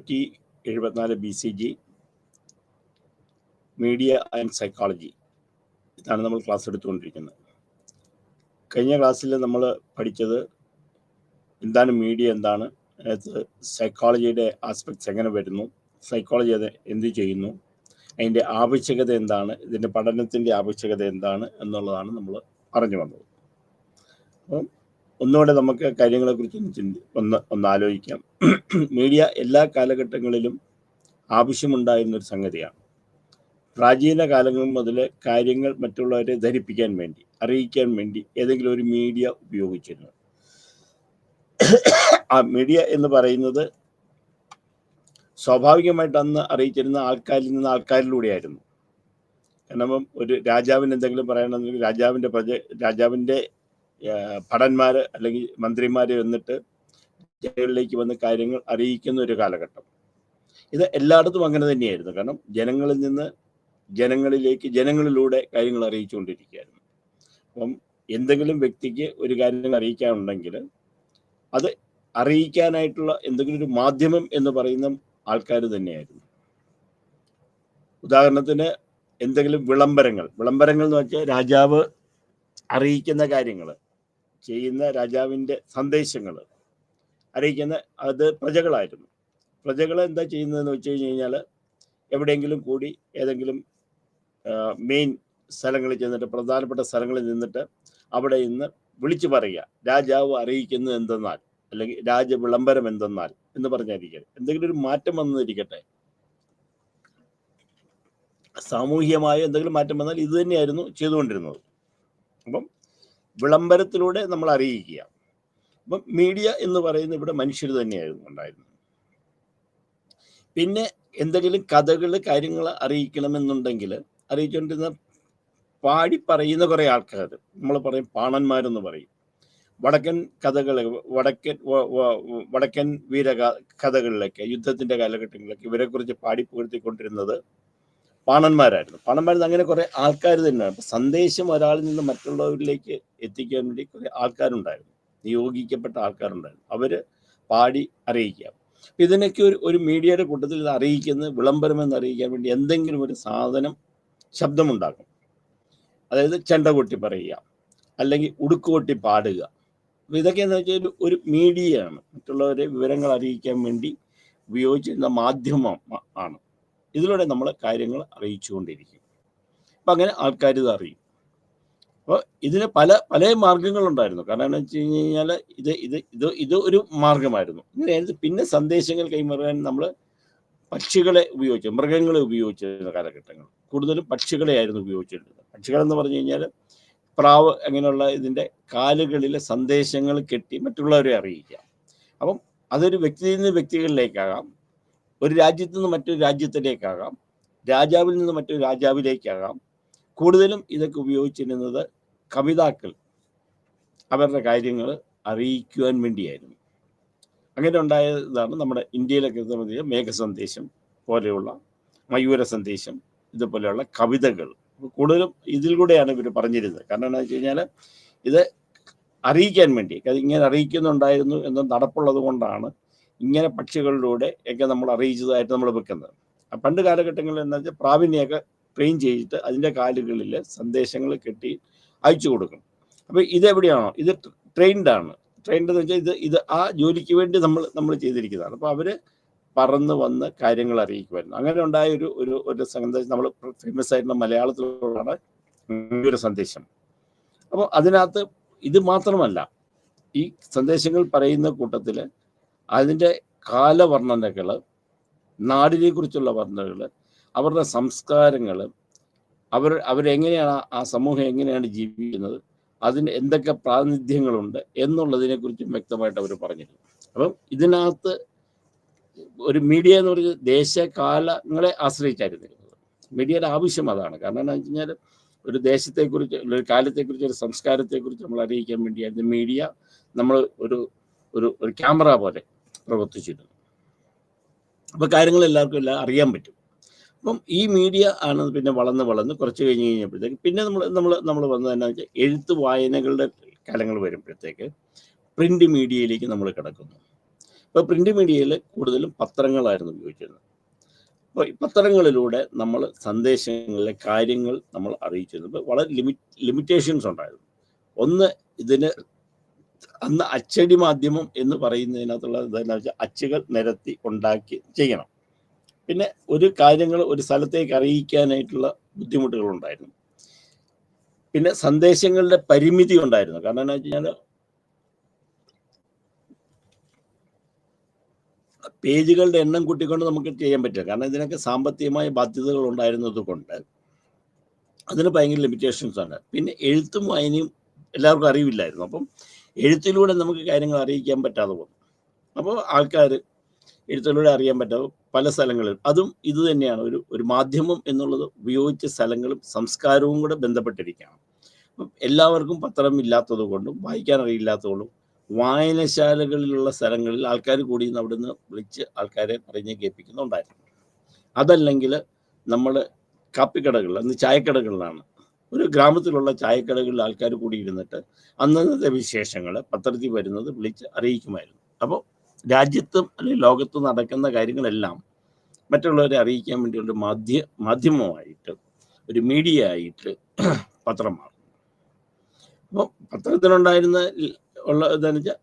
274 BCG media and psychology, ഇതാണ് നമ്മൾ class എടുത്തുകൊണ്ടിരിക്കുന്നത്. കഴിഞ്ഞ ക്ലാസ്സിൽ നമ്മൾ പഠിച്ചത് എന്താണ് മീഡിയ, എന്താണ് അതിനകത്ത് സൈക്കോളജിയുടെ ആസ്പെക്ട്സ് എങ്ങനെ വരുന്നു, സൈക്കോളജി അത് എന്ത് ചെയ്യുന്നു, അതിൻ്റെ ആവശ്യകത എന്താണ്, ഇതിൻ്റെ പഠനത്തിൻ്റെ ആവശ്യകത എന്താണ് എന്നുള്ളതാണ് നമ്മൾ പറഞ്ഞു വന്നത്. അപ്പം ഒന്നുകൂടെ നമുക്ക് കാര്യങ്ങളെക്കുറിച്ച് ഒന്ന് ആലോചിക്കാം. മീഡിയ എല്ലാ കാലഘട്ടങ്ങളിലും ആവശ്യമുണ്ടായിരുന്നൊരു സംഗതിയാണ്. പ്രാചീന കാലങ്ങൾ മുതൽ കാര്യങ്ങൾ മറ്റുള്ളവരെ ധരിപ്പിക്കാൻ വേണ്ടി, അറിയിക്കാൻ വേണ്ടി ഏതെങ്കിലും ഒരു മീഡിയ ഉപയോഗിച്ചിരുന്നു. ആ മീഡിയ എന്ന് പറയുന്നത് സ്വാഭാവികമായിട്ട് അന്ന് അറിയിച്ചിരുന്ന ആൾക്കാരിൽ നിന്ന് ആൾക്കാരിലൂടെയായിരുന്നു. കാരണം ഒരു രാജാവിന് എന്തെങ്കിലും പറയണമെങ്കിൽ രാജാവിൻ്റെ ഭടന്മാർ അല്ലെങ്കിൽ മന്ത്രിമാർ വന്നിട്ട് ജനങ്ങളിലേക്ക് വന്ന് കാര്യങ്ങൾ അറിയിക്കുന്ന ഒരു കാലഘട്ടം. ഇത് എല്ലായിടത്തും അങ്ങനെ തന്നെയായിരുന്നു. കാരണം ജനങ്ങളിൽ നിന്ന് ജനങ്ങളിലേക്ക്, ജനങ്ങളിലൂടെ കാര്യങ്ങൾ അറിയിച്ചുകൊണ്ടിരിക്കുകയായിരുന്നു. അപ്പം എന്തെങ്കിലും വ്യക്തിക്ക് ഒരു കാര്യങ്ങൾ അറിയിക്കാനുണ്ടെങ്കിൽ അത് അറിയിക്കാനായിട്ടുള്ള എന്തെങ്കിലും ഒരു മാധ്യമം എന്ന് പറയുന്ന ആൾക്കാർ തന്നെയായിരുന്നു. ഉദാഹരണത്തിന് എന്തെങ്കിലും വിളംബരങ്ങൾ എന്ന് വെച്ചാൽ രാജാവ് അറിയിക്കുന്ന കാര്യങ്ങൾ ചെയ്യുന്ന, രാജാവിൻ്റെ സന്ദേശങ്ങൾ അറിയിക്കുന്ന അത് പ്രജകളായിരുന്നു. പ്രജകൾ എന്താ ചെയ്യുന്നതെന്ന് വെച്ച് കഴിഞ്ഞാൽ എവിടെയെങ്കിലും കൂടി ഏതെങ്കിലും മെയിൻ സ്ഥലങ്ങളിൽ ചെന്നിട്ട്, പ്രധാനപ്പെട്ട സ്ഥലങ്ങളിൽ നിന്നിട്ട് അവിടെ നിന്ന് വിളിച്ചു പറയുക, രാജാവ് അറിയിക്കുന്നത് എന്തെന്നാൽ, അല്ലെങ്കിൽ രാജ വിളംബരം എന്തെന്നാൽ എന്ന് പറഞ്ഞായിരിക്കും. എന്തെങ്കിലും ഒരു മാറ്റം വന്നിരിക്കട്ടെ, സാമൂഹികമായ എന്തെങ്കിലും മാറ്റം വന്നാൽ ഇത് തന്നെയായിരുന്നു ചെയ്തുകൊണ്ടിരുന്നത്. അപ്പം വിളംബരത്തിലൂടെ നമ്മൾ അറിയിക്കുക. അപ്പം മീഡിയ എന്ന് പറയുന്നത് ഇവിടെ മനുഷ്യർ തന്നെയായിരുന്നു ഉണ്ടായിരുന്നത്. പിന്നെ എന്തെങ്കിലും കഥകൾ, കാര്യങ്ങൾ അറിയിക്കണമെന്നുണ്ടെങ്കിൽ അറിയിച്ചുകൊണ്ടിരുന്ന പാടി പറയുന്ന കുറേ ആൾക്കാർ, നമ്മൾ പറയും പാണന്മാരെന്ന് പറയും. വടക്കൻ കഥകൾ, വടക്കൻ വീര കഥകളിലൊക്കെ, യുദ്ധത്തിൻ്റെ കാലഘട്ടങ്ങളിലൊക്കെ ഇവരെക്കുറിച്ച് പാടിപ്പുകഴ്ത്തിക്കൊണ്ടിരുന്നത് പാണന്മാരായിരുന്നു. അങ്ങനെ കുറേ ആൾക്കാർ തന്നെയാണ്. സന്ദേശം ഒരാളിൽ നിന്ന് മറ്റുള്ളവരിലേക്ക് എത്തിക്കാൻ വേണ്ടി കുറേ ആൾക്കാരുണ്ടായിരുന്നു, നിയോഗിക്കപ്പെട്ട ആൾക്കാരുണ്ടായിരുന്നു. അവർ പാടി അറിയിക്കാം. ഇതിനൊക്കെ ഒരു മീഡിയയുടെ കൂട്ടത്തിൽ ഇത് അറിയിക്കുന്നത്, വിളംബരമെന്ന് അറിയിക്കാൻ വേണ്ടി എന്തെങ്കിലും ഒരു സാധനം, ശബ്ദമുണ്ടാക്കും. അതായത് ചെണ്ട കൊട്ടി പറയുക, അല്ലെങ്കിൽ ഉടുക്കുകൊട്ടി പാടുക. അപ്പോൾ ഇതൊക്കെ എന്ന് വെച്ചാൽ ഒരു മീഡിയയാണ്, മറ്റുള്ളവരെ വിവരങ്ങൾ അറിയിക്കാൻ വേണ്ടി ഉപയോഗിച്ചിരുന്ന മാധ്യമം ആണ്. ഇതിലൂടെ നമ്മൾ കാര്യങ്ങൾ അറിയിച്ചുകൊണ്ടിരിക്കും. അപ്പം അങ്ങനെ ആൾക്കാർ ഇത് അറിയും. അപ്പോൾ ഇതിന് പല മാർഗങ്ങളുണ്ടായിരുന്നു. കാരണം എന്ന് വെച്ച് കഴിഞ്ഞാൽ ഇത് ഒരു മാർഗമായിരുന്നു. ഇങ്ങനെ പിന്നെ സന്ദേശങ്ങൾ കൈമാറാൻ നമ്മൾ പക്ഷികളെ ഉപയോഗിച്ചു, മൃഗങ്ങളെ ഉപയോഗിച്ചിരുന്ന കാലഘട്ടങ്ങൾ. കൂടുതലും പക്ഷികളെയായിരുന്നു ഉപയോഗിച്ചിരുന്നത്. പക്ഷികളെന്ന് പറഞ്ഞു കഴിഞ്ഞാൽ പ്രാവ്, അങ്ങനെയുള്ള ഇതിൻ്റെ കാലുകളിലെ സന്ദേശങ്ങൾ കെട്ടി മറ്റുള്ളവരെ അറിയിക്കാം. അപ്പം അതൊരു വ്യക്തിയിൽ നിന്ന് വ്യക്തികളിലേക്കാകാം, ഒരു രാജ്യത്ത് നിന്ന് മറ്റൊരു രാജ്യത്തിലേക്കാകാം, രാജാവിൽ നിന്ന് മറ്റൊരു രാജാവിലേക്കാകാം. കൂടുതലും ഇതൊക്കെ ഉപയോഗിച്ചിരുന്നത് കവിതാക്കൾ അവരുടെ കാര്യങ്ങൾ അറിയിക്കുവാൻ വേണ്ടിയായിരുന്നു. അങ്ങനെ ഉണ്ടായതാണ് നമ്മുടെ ഇന്ത്യയിലൊക്കെ സംബന്ധിച്ച മേഘസന്ദേശം പോലെയുള്ള, മയൂര സന്ദേശം, ഇതുപോലെയുള്ള കവിതകൾ. കൂടുതലും ഇതിൽ കൂടെയാണ് ഇവർ പറഞ്ഞിരുന്നത്. കാരണം എന്താണെന്ന് വെച്ച് കഴിഞ്ഞാൽ ഇത് അറിയിക്കാൻ വേണ്ടി, ഇങ്ങനെ അറിയിക്കുന്നുണ്ടായിരുന്നു എന്ന് നടപ്പുള്ളത് കൊണ്ടാണ് ഇങ്ങനെ പക്ഷികളിലൂടെ ഒക്കെ നമ്മൾ അറിയിച്ചതായിട്ട് നമ്മൾ വെക്കുന്നത്. പണ്ട് കാലഘട്ടങ്ങളിൽ എന്താ വെച്ചാൽ പ്രാവിനെയൊക്കെ ട്രെയിൻ ചെയ്തിട്ട് അതിൻ്റെ കാലുകളിൽ സന്ദേശങ്ങൾ കെട്ടി അയച്ചു കൊടുക്കും. അപ്പോൾ ഇതെവിടെയാണോ, ഇത് ട്രെയിൻഡാണ്. ട്രെയിൻഡ് എന്ന് വെച്ചാൽ ഇത് ആ ജോലിക്ക് വേണ്ടി നമ്മൾ ചെയ്തിരിക്കുന്നതാണ്. അപ്പോൾ അവർ പറന്ന് വന്ന് കാര്യങ്ങൾ അറിയിക്കുമായിരുന്നു. അങ്ങനെ ഉണ്ടായ ഒരു സന്ദേശം നമ്മൾ ഫേമസ് ആയിട്ടുള്ള മലയാളത്തിലുള്ള ഒരു സന്ദേശം. അപ്പോൾ അതിനകത്ത് ഇത് മാത്രമല്ല, ഈ സന്ദേശങ്ങൾ പറയുന്ന കൂട്ടത്തിൽ അതിൻ്റെ കാലവർണ്ണനകൾ, നാടിനെ കുറിച്ചുള്ള വർണ്ണനകൾ, അവരുടെ സംസ്കാരങ്ങൾ, അവരെങ്ങനെയാണ്, ആ സമൂഹം എങ്ങനെയാണ് ജീവിക്കുന്നത്, അതിന് എന്തൊക്കെ പ്രാതിനിധ്യങ്ങളുണ്ട് എന്നുള്ളതിനെക്കുറിച്ചും വ്യക്തമായിട്ട് അവർ പറഞ്ഞിരുന്നു. അപ്പം ഇതിനകത്ത് ഒരു മീഡിയ എന്ന് പറയുന്നത് ദേശകാലങ്ങളെ ആശ്രയിച്ചായിരുന്നിരുന്നത്. മീഡിയയുടെ ആവശ്യം അതാണ്. കാരണം എന്താണെന്ന് വെച്ച് കഴിഞ്ഞാൽ ഒരു ദേശത്തെക്കുറിച്ച്, ഒരു കാലത്തെക്കുറിച്ച്, ഒരു സംസ്കാരത്തെക്കുറിച്ച് നമ്മൾ അറിയിക്കാൻ വേണ്ടിയായിരുന്നു മീഡിയ നമ്മൾ ഒരു ക്യാമറ പോലെ പ്രവർത്തിച്ചിരുന്നു. അപ്പോൾ കാര്യങ്ങൾ എല്ലാവർക്കും എല്ലാം അറിയാൻ പറ്റും. അപ്പം ഈ മീഡിയ ആണ് പിന്നെ വളർന്ന് കുറച്ച് കഴിഞ്ഞപ്പോഴത്തേക്ക് പിന്നെ നമ്മൾ വന്നത് എന്നാ വെച്ചാൽ എഴുത്ത് വായനകളുടെ കാലങ്ങൾ വരുമ്പോഴത്തേക്ക് പ്രിൻ്റ് മീഡിയയിലേക്ക് നമ്മൾ കിടക്കുന്നു. ഇപ്പോൾ പ്രിന്റ് മീഡിയയിൽ കൂടുതലും പത്രങ്ങളായിരുന്നു ഉപയോഗിച്ചിരുന്നത്. അപ്പോൾ ഈ പത്രങ്ങളിലൂടെ നമ്മൾ സന്ദേശങ്ങളിലെ കാര്യങ്ങൾ നമ്മൾ അറിയിച്ചിരുന്നു. ഇപ്പോൾ വളരെ ലിമിറ്റേഷൻസ് ഉണ്ടായിരുന്നു. ഒന്ന്, ഇതിന് അന്ന് അച്ചടി മാധ്യമം എന്ന് പറയുന്നതിനകത്തുള്ള എന്താണെന്ന് വെച്ചാൽ അച്ചുകൾ നിരത്തി ഉണ്ടാക്കി ചെയ്യണം. പിന്നെ ഒരു കാര്യങ്ങൾ ഒരു സ്ഥലത്തേക്ക് അറിയിക്കാനായിട്ടുള്ള ബുദ്ധിമുട്ടുകളുണ്ടായിരുന്നു. പിന്നെ സന്ദേശങ്ങളുടെ പരിമിതി ഉണ്ടായിരുന്നു. കാരണം എന്താ വെച്ച് കഴിഞ്ഞാൽ പേജുകളുടെ എണ്ണം കൂട്ടിക്കൊണ്ട് നമുക്ക് ചെയ്യാൻ പറ്റില്ല. കാരണം ഇതിനൊക്കെ സാമ്പത്തികമായ ബാധ്യതകൾ ഉണ്ടായിരുന്നത് കൊണ്ട് അതിന് ഭയങ്കര ലിമിറ്റേഷൻസ് ആണ്. പിന്നെ എഴുത്തും വായനയും എല്ലാവർക്കും അറിവില്ലായിരുന്നു. അപ്പം എഴുത്തിലൂടെ നമുക്ക് കാര്യങ്ങൾ അറിയിക്കാൻ പറ്റാതെ പോകും. അപ്പോൾ ആൾക്കാർ എഴുത്തിലൂടെ അറിയാൻ പറ്റാതെ പല സ്ഥലങ്ങളിലും, അതും ഇത് തന്നെയാണ്, ഒരു മാധ്യമം എന്നുള്ളത് ഉപയോഗിച്ച സ്ഥലങ്ങളും സംസ്കാരവും കൂടെ ബന്ധപ്പെട്ടിരിക്കുകയാണ്. അപ്പം എല്ലാവർക്കും പത്രം ഇല്ലാത്തത് കൊണ്ടും വായിക്കാൻ അറിയില്ലാത്തത് കൊണ്ടും വായനശാലകളിലുള്ള സ്ഥലങ്ങളിൽ ആൾക്കാർ കൂടി അവിടുന്ന് വിളിച്ച് ആൾക്കാരെ പറഞ്ഞ് കേൾപ്പിക്കുന്നുണ്ടായിരുന്നു. അതല്ലെങ്കിൽ നമ്മൾ കാപ്പിക്കടകളിൽ, അന്ന് ചായക്കടകളിലാണ്, ഒരു ഗ്രാമത്തിലുള്ള ചായക്കടകളിൽ ആൾക്കാർ കൂടി ഇരുന്നിട്ട് അന്നത്തെ വിശേഷങ്ങൾ പത്രത്തിൽ വരുന്നത് വിളിച്ച് അറിയിക്കുമായിരുന്നു. അപ്പോൾ രാജ്യത്തും അല്ലെങ്കിൽ ലോകത്തും നടക്കുന്ന കാര്യങ്ങളെല്ലാം മറ്റുള്ളവരെ അറിയിക്കാൻ വേണ്ടിയുള്ള മാധ്യമമായിട്ട്, ഒരു മീഡിയ ആയിട്ട് പത്രം മാറും. അപ്പോൾ പത്രത്തിലുണ്ടായിരുന്ന എന്താണെന്ന് വെച്ചാൽ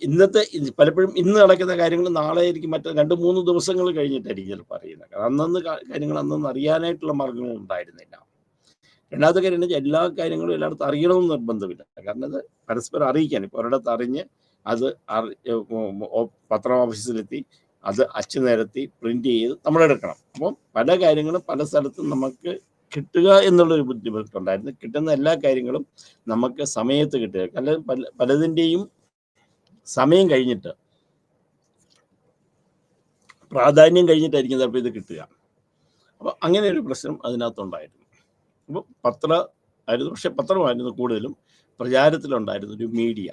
ഇന്നത്തെ പലപ്പോഴും ഇന്ന് നടക്കുന്ന കാര്യങ്ങൾ നാളെ ആയിരിക്കും, മറ്റേ 2-3 ദിവസങ്ങൾ കഴിഞ്ഞിട്ടായിരിക്കും ചിലപ്പോൾ അറിയുന്നത്. കാരണം അന്നന്ന് കാര്യങ്ങൾ അന്നൊന്നും അറിയാനായിട്ടുള്ള മാർഗങ്ങൾ ഉണ്ടായിരുന്നില്ല. രണ്ടാമത്തെ കാര്യം എന്ന് വെച്ചാൽ എല്ലാ കാര്യങ്ങളും എല്ലായിടത്തും അറിയണമെന്ന് നിർബന്ധമില്ല. കാരണം അത് പരസ്പരം അറിയിക്കാൻ, ഇപ്പോൾ ഒരിടത്ത് അറിഞ്ഞ് അത് പത്ര ഓഫീസിലെത്തി അത് അച്ചു നിരത്തി പ്രിന്റ് ചെയ്ത് നമ്മളെടുക്കണം. അപ്പം പല കാര്യങ്ങളും പല സ്ഥലത്തും നമുക്ക് കിട്ടുക എന്നുള്ളൊരു ബുദ്ധിമുട്ടുണ്ടായിരുന്നു. കിട്ടുന്ന എല്ലാ കാര്യങ്ങളും നമുക്ക് സമയത്ത് കിട്ടുക, പലതിൻ്റെയും സമയം കഴിഞ്ഞിട്ട്, പ്രാധാന്യം കഴിഞ്ഞിട്ടായിരിക്കും ചിലപ്പോൾ ഇത് കിട്ടുക. അപ്പോൾ അങ്ങനെ ഒരു പ്രശ്നം അതിനകത്തുണ്ടായിരുന്നു. അപ്പോൾ പത്രമായിരുന്നു, പക്ഷെ പത്രമായിരുന്നു കൂടുതലും പ്രചാരത്തിലുണ്ടായിരുന്ന ഒരു മീഡിയ.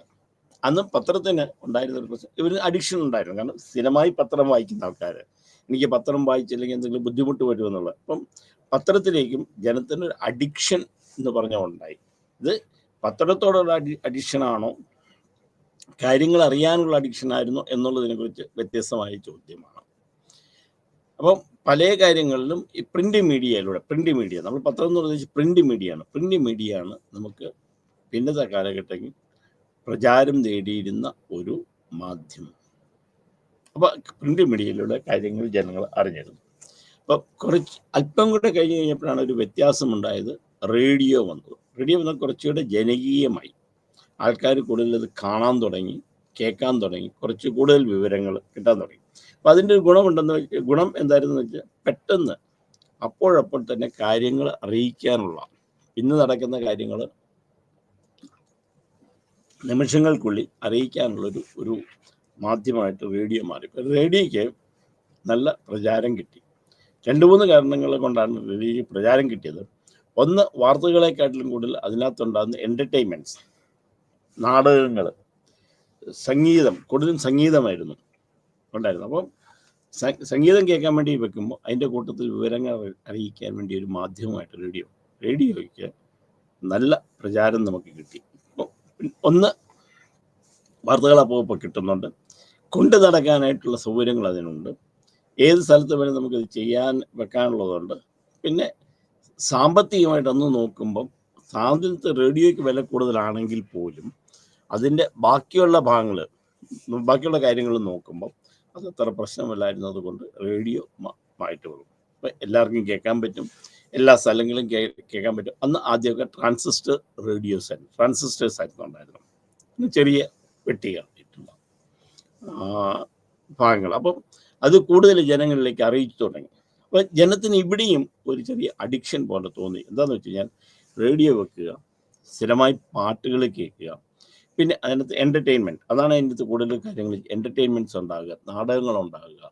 അന്ന് പത്രത്തിന് ഉണ്ടായിരുന്ന ഒരു പ്രശ്നം, ഇവർ അഡിക്ഷൻ ഉണ്ടായിരുന്നു. കാരണം സ്ഥിരമായി പത്രം വായിക്കുന്ന ആൾക്കാർ, എനിക്ക് പത്രം വായിച്ചില്ലെങ്കിൽ എന്തെങ്കിലും ബുദ്ധിമുട്ട് വരുമെന്നുള്ളത്. അപ്പം പത്രത്തിലേക്കും ജനത്തിനൊരു അഡിക്ഷൻ എന്ന് പറഞ്ഞുണ്ടായി. ഇത് പത്രത്തോടുള്ള അഡിക്ഷനാണോ കാര്യങ്ങൾ അറിയാനുള്ള അഡിക്ഷനായിരുന്നോ എന്നുള്ളതിനെക്കുറിച്ച് വ്യത്യസ്തമായ ചോദ്യമാണ്. അപ്പം പല കാര്യങ്ങളിലും ഈ പ്രിന്റ് മീഡിയ, നമ്മൾ പത്രം എന്ന് പറഞ്ഞാൽ പ്രിന്റ് മീഡിയ ആണ് നമുക്ക് പിന്നത്തെ കാലഘട്ടത്തിൽ പ്രചാരം നേടിയിരുന്ന ഒരു മാധ്യമം. അപ്പോൾ പ്രിന്റ് മീഡിയയിലൂടെ കാര്യങ്ങൾ ജനങ്ങൾ അറിഞ്ഞിരുന്നു. അപ്പോൾ അല്പം കൂടെ കഴിഞ്ഞ് കഴിഞ്ഞപ്പോഴാണ് ഒരു വ്യത്യാസമുണ്ടായത്. റേഡിയോ വന്നത് കുറച്ചുകൂടെ ജനകീയമായി. ആൾക്കാർ കൂടുതൽ ഇത് കാണാൻ തുടങ്ങി, കേൾക്കാൻ തുടങ്ങി, കുറച്ച് കൂടുതൽ വിവരങ്ങൾ കിട്ടാൻ തുടങ്ങി. അപ്പോൾ അതിൻ്റെ ഒരു ഗുണം എന്തായിരുന്നു വെച്ചാൽ പെട്ടെന്ന് അപ്പോഴപ്പോൾ തന്നെ കാര്യങ്ങൾ അറിയിക്കാനുള്ള, ഇന്ന് നടക്കുന്ന കാര്യങ്ങൾ നിമിഷങ്ങൾക്കുള്ളിൽ അറിയിക്കാനുള്ളൊരു മാധ്യമമായിട്ട് റേഡിയോ മാറി. റേഡിയോയ്ക്ക് നല്ല പ്രചാരം കിട്ടി. 2-3 കാരണങ്ങൾ കൊണ്ടാണ് റേഡിയോയ്ക്ക് പ്രചാരം കിട്ടിയത്. ഒന്ന്, വാർത്തകളെക്കാട്ടിലും കൂടുതൽ അതിനകത്തുണ്ടാകുന്ന എൻ്റർടൈൻമെൻറ്റ്സ്, നാടകങ്ങൾ, സംഗീതം, കൂടുതലും സംഗീതമായിരുന്നു ഉണ്ടായിരുന്നു. അപ്പം സംഗീതം കേൾക്കാൻ വേണ്ടി വെക്കുമ്പോൾ അതിൻ്റെ കൂട്ടത്തിൽ വിവരങ്ങൾ അറിയിക്കാൻ വേണ്ടി ഒരു മാധ്യമമായിട്ട് റേഡിയോയ്ക്ക് നല്ല പ്രചാരം നമുക്ക് കിട്ടി. ഒന്ന്, വാർത്തകൾ അപ്പോൾ കിട്ടുന്നുണ്ട്, കൊണ്ടു നടക്കാനായിട്ടുള്ള സൗകര്യങ്ങൾ അതിനുണ്ട്, ഏത് സ്ഥലത്ത് വേണം നമുക്കത് വെക്കാനുള്ളതുണ്ട്. പിന്നെ സാമ്പത്തികമായിട്ട് അന്ന് നോക്കുമ്പം സാധനത്തെ റേഡിയോയ്ക്ക് വില കൂടുതലാണെങ്കിൽ പോലും അതിൻ്റെ ബാക്കിയുള്ള കാര്യങ്ങൾ നോക്കുമ്പോൾ അത് അത്ര പ്രശ്നമില്ലായിരുന്നത് കൊണ്ട് റേഡിയോ മാറ്റി വരും. അപ്പം എല്ലാവർക്കും കേൾക്കാൻ പറ്റും, എല്ലാ സ്ഥലങ്ങളിലും കേൾക്കാൻ പറ്റും. അന്ന് ആദ്യമൊക്കെ ട്രാൻസിസ്റ്റേഴ്സ് ആയിരുന്നു ഉണ്ടായിരുന്നു, ചെറിയ പെട്ടിയായിട്ടുള്ള ഭാഗങ്ങൾ. അപ്പം അത് കൂടുതൽ ജനങ്ങളിലേക്ക് അറിയിച്ചു തുടങ്ങി. അപ്പോൾ ജനത്തിന് ഇവിടെയും ഒരു ചെറിയ അഡിക്ഷൻ പോലെ തോന്നി. എന്താണെന്ന് വെച്ച് കഴിഞ്ഞാൽ റേഡിയോ വെക്കുക, സ്ഥിരമായി പാട്ടുകൾ കേൾക്കുക, പിന്നെ അതിനകത്ത് എൻ്റർടൈൻമെൻറ്റ്, അതാണ് അതിനകത്ത് കൂടുതൽ കാര്യങ്ങൾ, എൻ്റർടൈൻമെൻറ്റ്സ് ഉണ്ടാകുക, നാടകങ്ങൾ ഉണ്ടാകുക,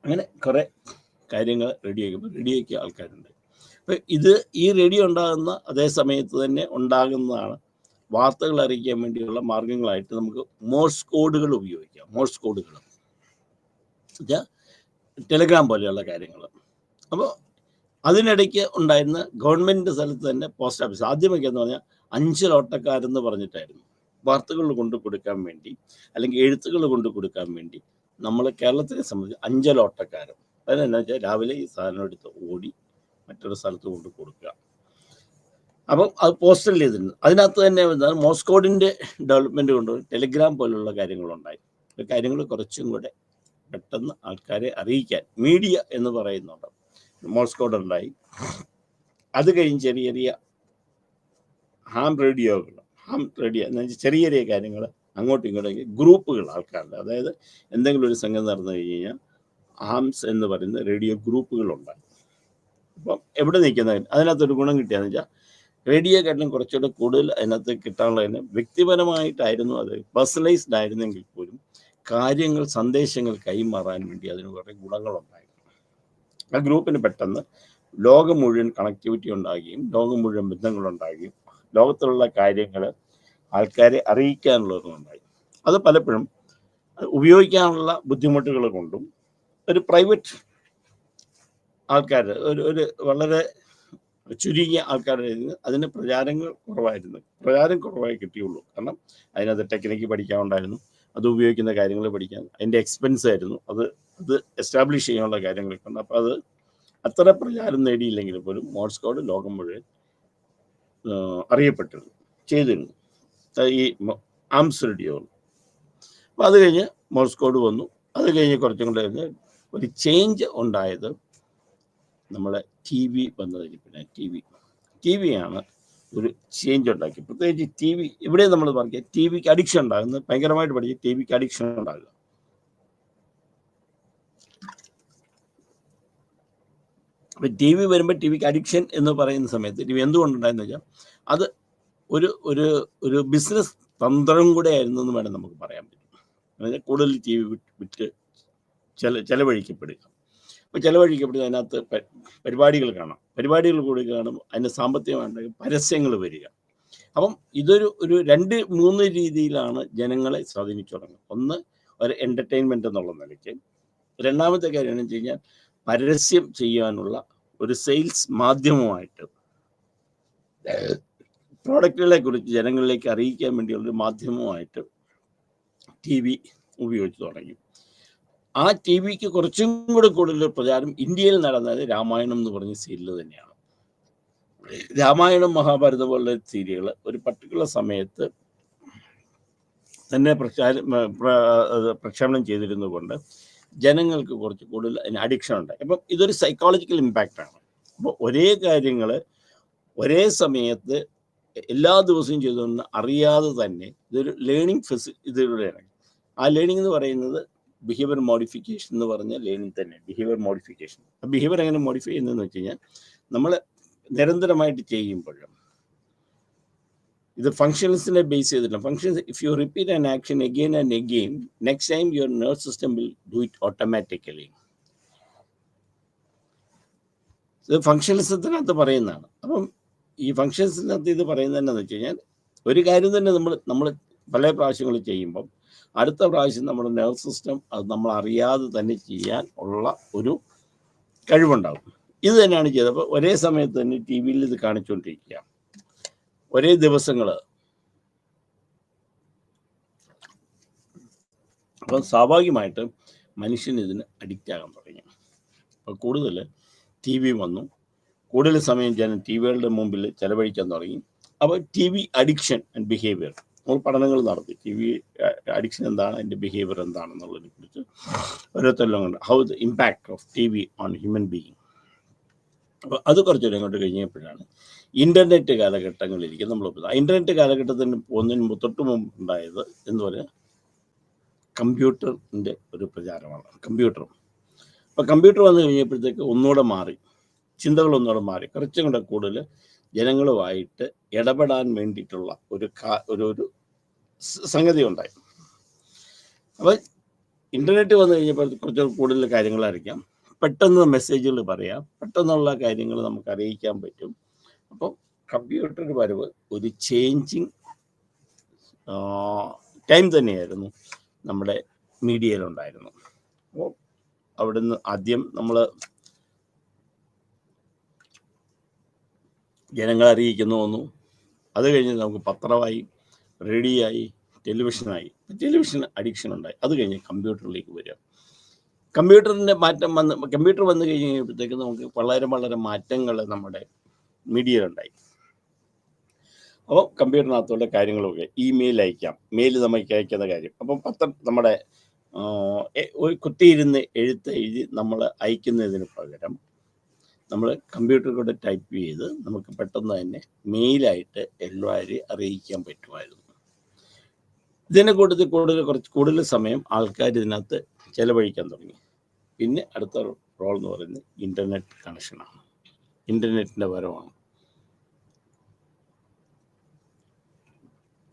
അങ്ങനെ കുറേ കാര്യങ്ങൾ റേഡിയോയ്ക്ക് ആൾക്കാരുണ്ട്. അപ്പം ഈ റേഡിയോ ഉണ്ടാകുന്ന അതേ സമയത്ത് തന്നെ ഉണ്ടാകുന്നതാണ് വാർത്തകൾ അറിയിക്കാൻ വേണ്ടിയുള്ള മാർഗങ്ങളായിട്ട് നമുക്ക് മോഴ്സ് കോഡുകൾ ഉപയോഗിക്കാം. മോഴ്സ് കോഡുകൾ ടെലിഗ്രാം പോലെയുള്ള കാര്യങ്ങൾ. അപ്പോൾ അതിനിടയ്ക്ക് ഉണ്ടായിരുന്ന ഗവൺമെൻറ് സ്ഥലത്ത് തന്നെ പോസ്റ്റ് ഓഫീസ്, ആദ്യമൊക്കെ എന്ന് പറഞ്ഞാൽ 5 ഓട്ടക്കാരെന്ന് പറഞ്ഞിട്ടായിരുന്നു. വാർത്തകൾ കൊണ്ടു കൊടുക്കാൻ വേണ്ടി അല്ലെങ്കിൽ എഴുത്തുകൾ കൊണ്ടു കൊടുക്കാൻ വേണ്ടി നമ്മൾ കേരളത്തിനെ സംബന്ധിച്ച് അഞ്ചലോട്ടക്കാരും അതെന്നാ വെച്ചാൽ രാവിലെ ഈ സാധനം എടുത്ത് ഓടി മറ്റൊരു സ്ഥലത്ത് കൊണ്ട് കൊടുക്കുക. അപ്പം അത് പോസ്റ്റൽ ചെയ്തിരുന്നു. അതിനകത്ത് തന്നെ മോസ്കോഡിൻ്റെ ഡെവലപ്മെൻറ്റ് കൊണ്ട് ടെലിഗ്രാം പോലുള്ള കാര്യങ്ങളുണ്ടായി. കാര്യങ്ങൾ കുറച്ചും കൂടെ പെട്ടെന്ന് ആൾക്കാരെ അറിയിക്കാൻ മീഡിയ എന്ന് പറയുന്നുണ്ട്. മോസ്കോഡ് ഉണ്ടായി. അത് കഴിഞ്ഞ് ചെറിയ ചെറിയ ഹാം റേഡിയോ എന്ന് വെച്ചാൽ ചെറിയ ചെറിയ കാര്യങ്ങൾ അങ്ങോട്ടും ഇങ്ങോട്ടും ഗ്രൂപ്പുകൾ ആൾക്കാരുടെ, അതായത് എന്തെങ്കിലും ഒരു സംഗതി നടന്നു കഴിഞ്ഞ് കഴിഞ്ഞാൽ ഹാംസ് എന്ന് പറയുന്ന റേഡിയോ ഗ്രൂപ്പുകളുണ്ടായി. അപ്പം എവിടെ നിൽക്കുന്ന അതിനകത്തൊരു ഗുണം കിട്ടിയെന്ന് വെച്ചാൽ റേഡിയോക്കാട്ടിലും കുറച്ചുകൂടെ കൂടുതൽ അതിനകത്ത് കിട്ടാനുള്ളതിന് വ്യക്തിപരമായിട്ടായിരുന്നു, അത് പേഴ്സണലൈസ്ഡ് ആയിരുന്നെങ്കിൽ പോലും കാര്യങ്ങൾ സന്ദേശങ്ങൾ കൈമാറാൻ വേണ്ടി അതിന് കുറേ ഗുണങ്ങളുണ്ടായിരുന്നു. ആ ഗ്രൂപ്പിന് പെട്ടെന്ന് ലോകം മുഴുവൻ കണക്ടിവിറ്റി ഉണ്ടാകുകയും ലോകം മുഴുവൻ ബന്ധങ്ങളുണ്ടാകുകയും ലോകത്തിലുള്ള കാര്യങ്ങൾ ആൾക്കാരെ അറിയിക്കാനുള്ളതുണ്ടായി. അത് പലപ്പോഴും ഉപയോഗിക്കാനുള്ള ബുദ്ധിമുട്ടുകൾ കൊണ്ടും ഒരു പ്രൈവറ്റ് ആൾക്കാർ ഒരു വളരെ ചുരുങ്ങിയ ആൾക്കാരുടെ അതിന് പ്രചാരം കുറവായി കിട്ടിയുള്ളൂ. കാരണം അതിനകത്ത് ടെക്നിക്ക് പഠിക്കാനുണ്ടായിരുന്നു, അത് ഉപയോഗിക്കുന്ന കാര്യങ്ങൾ പഠിക്കാൻ, അതിൻ്റെ എക്സ്പെൻസ് ആയിരുന്നു, അത് എസ്റ്റാബ്ലിഷ് ചെയ്യാനുള്ള കാര്യങ്ങളൊക്കെ ഉണ്ട്. അപ്പോൾ അത് അത്ര പ്രചാരം നേടിയില്ലെങ്കിൽ പോലും മോർസ് കോഡ് ലോകം മുഴുവൻ അറിയപ്പെട്ടിരുന്നു, ചെയ്തിരുന്നു ഈ ആംസ് റേഡിയോ. അപ്പോൾ അത് കഴിഞ്ഞ് മോർസ് കോഡ് വന്നു. അത് കഴിഞ്ഞ് കുറച്ചും കൂടെ ഒരു ചേഞ്ച് ഉണ്ടായത് നമ്മളെ ടി വി വന്നതിന് പിന്നെ ടി വിയാണ് ഒരു ചേഞ്ച് ഉണ്ടാക്കി. പ്രത്യേകിച്ച് ടി വി ഇവിടെ നമ്മൾ പറഞ്ഞ ടി വിക്ക് അഡിക്ഷൻ ഉണ്ടാകുന്നത് ഭയങ്കരമായിട്ട് പഠിച്ച് ടി വിക്ക് അഡിക്ഷൻ ഉണ്ടാകുക. അപ്പം ടി വി വരുമ്പോൾ ടി വിക്ക് അഡിക്ഷൻ എന്ന് പറയുന്ന സമയത്ത് ടി വി എന്തുകൊണ്ടുണ്ടായെന്ന് വെച്ചാൽ അത് ഒരു ബിസിനസ് തന്ത്രം കൂടെ ആയിരുന്നു എന്ന് വേണം നമുക്ക് പറയാൻ പറ്റും. അതായത് കൂടുതൽ ടി വി വിറ്റ് ചെലവഴിക്കപ്പെടുക. അപ്പോൾ ചെലവഴിക്കപ്പെടുക അതിനകത്ത് പരിപാടികൾ കാണാം, പരിപാടികൾ കൂടി കാണും, അതിന് സാമ്പത്തികമായിട്ട് പരസ്യങ്ങൾ വരിക. അപ്പം ഇതൊരു 2-3 രീതിയിലാണ് ജനങ്ങളെ സ്വാധീനിച്ചു തുടങ്ങുന്നത്. ഒന്ന്, ഒരു എൻ്റർടൈൻമെൻറ്റ് എന്നുള്ള നിലയ്ക്ക്. രണ്ടാമത്തെ കാര്യം എന്ന് വെച്ച് കഴിഞ്ഞാൽ പരസ്യം ചെയ്യാനുള്ള ഒരു സെയിൽസ് മാധ്യമമായിട്ട്, പ്രോഡക്റ്റുകളെ കുറിച്ച് ജനങ്ങളിലേക്ക് അറിയിക്കാൻ വേണ്ടിയുള്ളൊരു മാധ്യമമായിട്ട് ടി വി ഉപയോഗിച്ച് തുടങ്ങി. ആ ടി വിക്ക് കുറച്ചും കൂടെ കൂടുതൽ പ്രചാരം ഇന്ത്യയിൽ നടന്നത് രാമായണം എന്ന് പറഞ്ഞ സീരിയൽ തന്നെയാണ്. രാമായണം മഹാഭാരതം പോലുള്ള സീരിയൽ ഒരു പർട്ടിക്കുലർ സമയത്ത് തന്നെ പ്രക്ഷേപണം ചെയ്തിരുന്നതുകൊണ്ട് ജനങ്ങൾക്ക് കുറച്ച് കൂടുതൽ അതിന് അഡിക്ഷൻ ഉണ്ടായി. അപ്പം ഇതൊരു സൈക്കോളജിക്കൽ ഇമ്പാക്റ്റാണ്. അപ്പോൾ ഒരേ കാര്യങ്ങൾ ഒരേ സമയത്ത് എല്ലാ ദിവസവും ചെയ്തുകൊണ്ട് അറിയാതെ തന്നെ ഇതൊരു ലേണിംഗ് ഇതിലൂടെയാണ്. ആ ലേണിംഗ് എന്ന് പറയുന്നത് ബിഹേവിയർ മോഡിഫിക്കേഷൻ എന്ന് പറഞ്ഞ ലേണിംഗ് തന്നെ. ബിഹേവിയർ മോഡിഫിക്കേഷൻ, ബിഹേവിയർ എങ്ങനെ മോഡിഫൈ ചെയ്യുന്നതെന്ന് വെച്ച് കഴിഞ്ഞാൽ നമ്മൾ നിരന്തരമായിട്ട് ചെയ്യുമ്പോഴും ഇത് ഫങ്ഷൻസിനെ ബേസ് ചെയ്തിട്ടുണ്ട്. Functions, if you repeat an action again and again, next time your nerve system will do it automatically. ഇത് ഫങ്ഷൻസിനകത്ത് പറയുന്നതാണ്. അപ്പം ഈ ഫങ്ഷൻസിനകത്ത് ഇത് പറയുന്നത് എന്താണെന്ന് വെച്ച് കഴിഞ്ഞാൽ ഒരു കാര്യം തന്നെ നമ്മൾ പല പ്രാവശ്യങ്ങൾ ചെയ്യുമ്പം അടുത്ത പ്രാവശ്യം നമ്മുടെ നെർവ് സിസ്റ്റം അത് നമ്മൾ അറിയാതെ തന്നെ ചെയ്യാൻ ഉള്ള ഒരു കഴിവുണ്ടാകും. ഇത് തന്നെയാണ് ചെയ്തത്. അപ്പോൾ ഒരേ സമയത്ത് തന്നെ ടി വിയിൽ ഇത് കാണിച്ചുകൊണ്ടിരിക്കുക, ഒരേ ദിവസങ്ങൾ. അപ്പം സ്വാഭാവികമായിട്ട് മനുഷ്യൻ ഇതിന് അഡിക്റ്റ് ആകാൻ തുടങ്ങി. അപ്പോൾ കൂടുതൽ ടി വി വന്നു, കൂടുതൽ സമയം ജനം ടി വികളുടെ മുമ്പിൽ ചെലവഴിക്കാൻ തുടങ്ങി. അപ്പോൾ T V addiction and behaviour നമ്മൾ പഠനങ്ങൾ നടത്തി. ടി വി അഡിക്ഷൻ എന്താണ്, അതിൻ്റെ ബിഹേവിയർ എന്താണെന്നുള്ളതിനെ കുറിച്ച് ഓരോരുത്തരെല്ലാം കൊണ്ട് how the impact of T V on human being. അപ്പോൾ അത് കുറച്ചുകൂടെ ഇങ്ങോട്ട് കഴിഞ്ഞപ്പോഴാണ് ഇൻ്റർനെറ്റ് കാലഘട്ടങ്ങളിലേക്ക് നമ്മൾ പോകുന്നത്. ഇൻ്റർനെറ്റ് കാലഘട്ടത്തിന് പോകുന്നതിന് തൊട്ട് മുമ്പ് ഉണ്ടായത് എന്ന് പറഞ്ഞാൽ കമ്പ്യൂട്ടറിൻ്റെ ഒരു പ്രചാരമാണ്. അപ്പോൾ കമ്പ്യൂട്ടർ വന്നു കഴിഞ്ഞപ്പോഴത്തേക്ക് ഒന്നുകൂടെ മാറി, ചിന്തകളൊന്നുകൂടെ മാറി, കുറച്ചും കൂടെ കൂടുതൽ ജനങ്ങളുമായിട്ട് ഇടപെടാൻ വേണ്ടിയിട്ടുള്ള ഒരു സംഗതി ഉണ്ടായി. അപ്പോൾ ഇൻ്റർനെറ്റ് വന്നു കഴിഞ്ഞപ്പോൾ കുറച്ച് കൂടുതൽ കാര്യങ്ങൾ അറിയിക്കാം, പെട്ടെന്ന് മെസ്സേജുകൾ പറയാം, പെട്ടെന്നുള്ള കാര്യങ്ങൾ നമുക്ക് അറിയിക്കാൻ പറ്റും. അപ്പോൾ കമ്പ്യൂട്ടർ വരവ് ഒരു ചേഞ്ചിങ് ടൈം തന്നെയായിരുന്നു നമ്മുടെ മീഡിയയിലുണ്ടായിരുന്നു. അപ്പോൾ അവിടുന്ന് ആദ്യം നമ്മൾ ജനങ്ങളെ അറിയിക്കുന്നു വന്നു. അത് കഴിഞ്ഞ് നമുക്ക് പത്രമായി, റേഡിയോ ആയി, ടെലിവിഷനായി, ടെലിവിഷൻ അഡിക്ഷൻ ഉണ്ടായി. അത് കഴിഞ്ഞ് കമ്പ്യൂട്ടറിലേക്ക് വരിക. കമ്പ്യൂട്ടറിൻ്റെ മാറ്റം കമ്പ്യൂട്ടർ വന്നു കഴിഞ്ഞപ്പോഴത്തേക്ക് നമുക്ക് വളരെ വളരെ മാറ്റങ്ങൾ നമ്മുടെ മീഡിയയിലുണ്ടായി. അപ്പോൾ കമ്പ്യൂട്ടറിനകത്തുള്ള കാര്യങ്ങളൊക്കെ ഇമെയിൽ അയക്കാം, മെയിൽ നമുക്ക് അയക്കുന്ന കാര്യം. അപ്പം നമ്മുടെ ഒരു കുത്തിയിരുന്ന് എഴുതി നമ്മൾ അയക്കുന്നതിന് പകരം നമ്മൾ കമ്പ്യൂട്ടർ കൂടെ ടൈപ്പ് ചെയ്ത് നമുക്ക് പെട്ടെന്ന് തന്നെ മെയിലായിട്ട് എല്ലാവരെയും അറിയിക്കാൻ പറ്റുമായിരുന്നു. ഇതിനെ കൂടുതൽ സമയം ആൾക്കാർ ഇതിനകത്ത് ചെലവഴിക്കാൻ തുടങ്ങി. പിന്നെ അടുത്ത റോൾ എന്ന് പറയുന്നത് ഇൻ്റർനെറ്റ് കണക്ഷനാണ്, ഇൻ്റർനെറ്റിൻ്റെ വരവാണ്.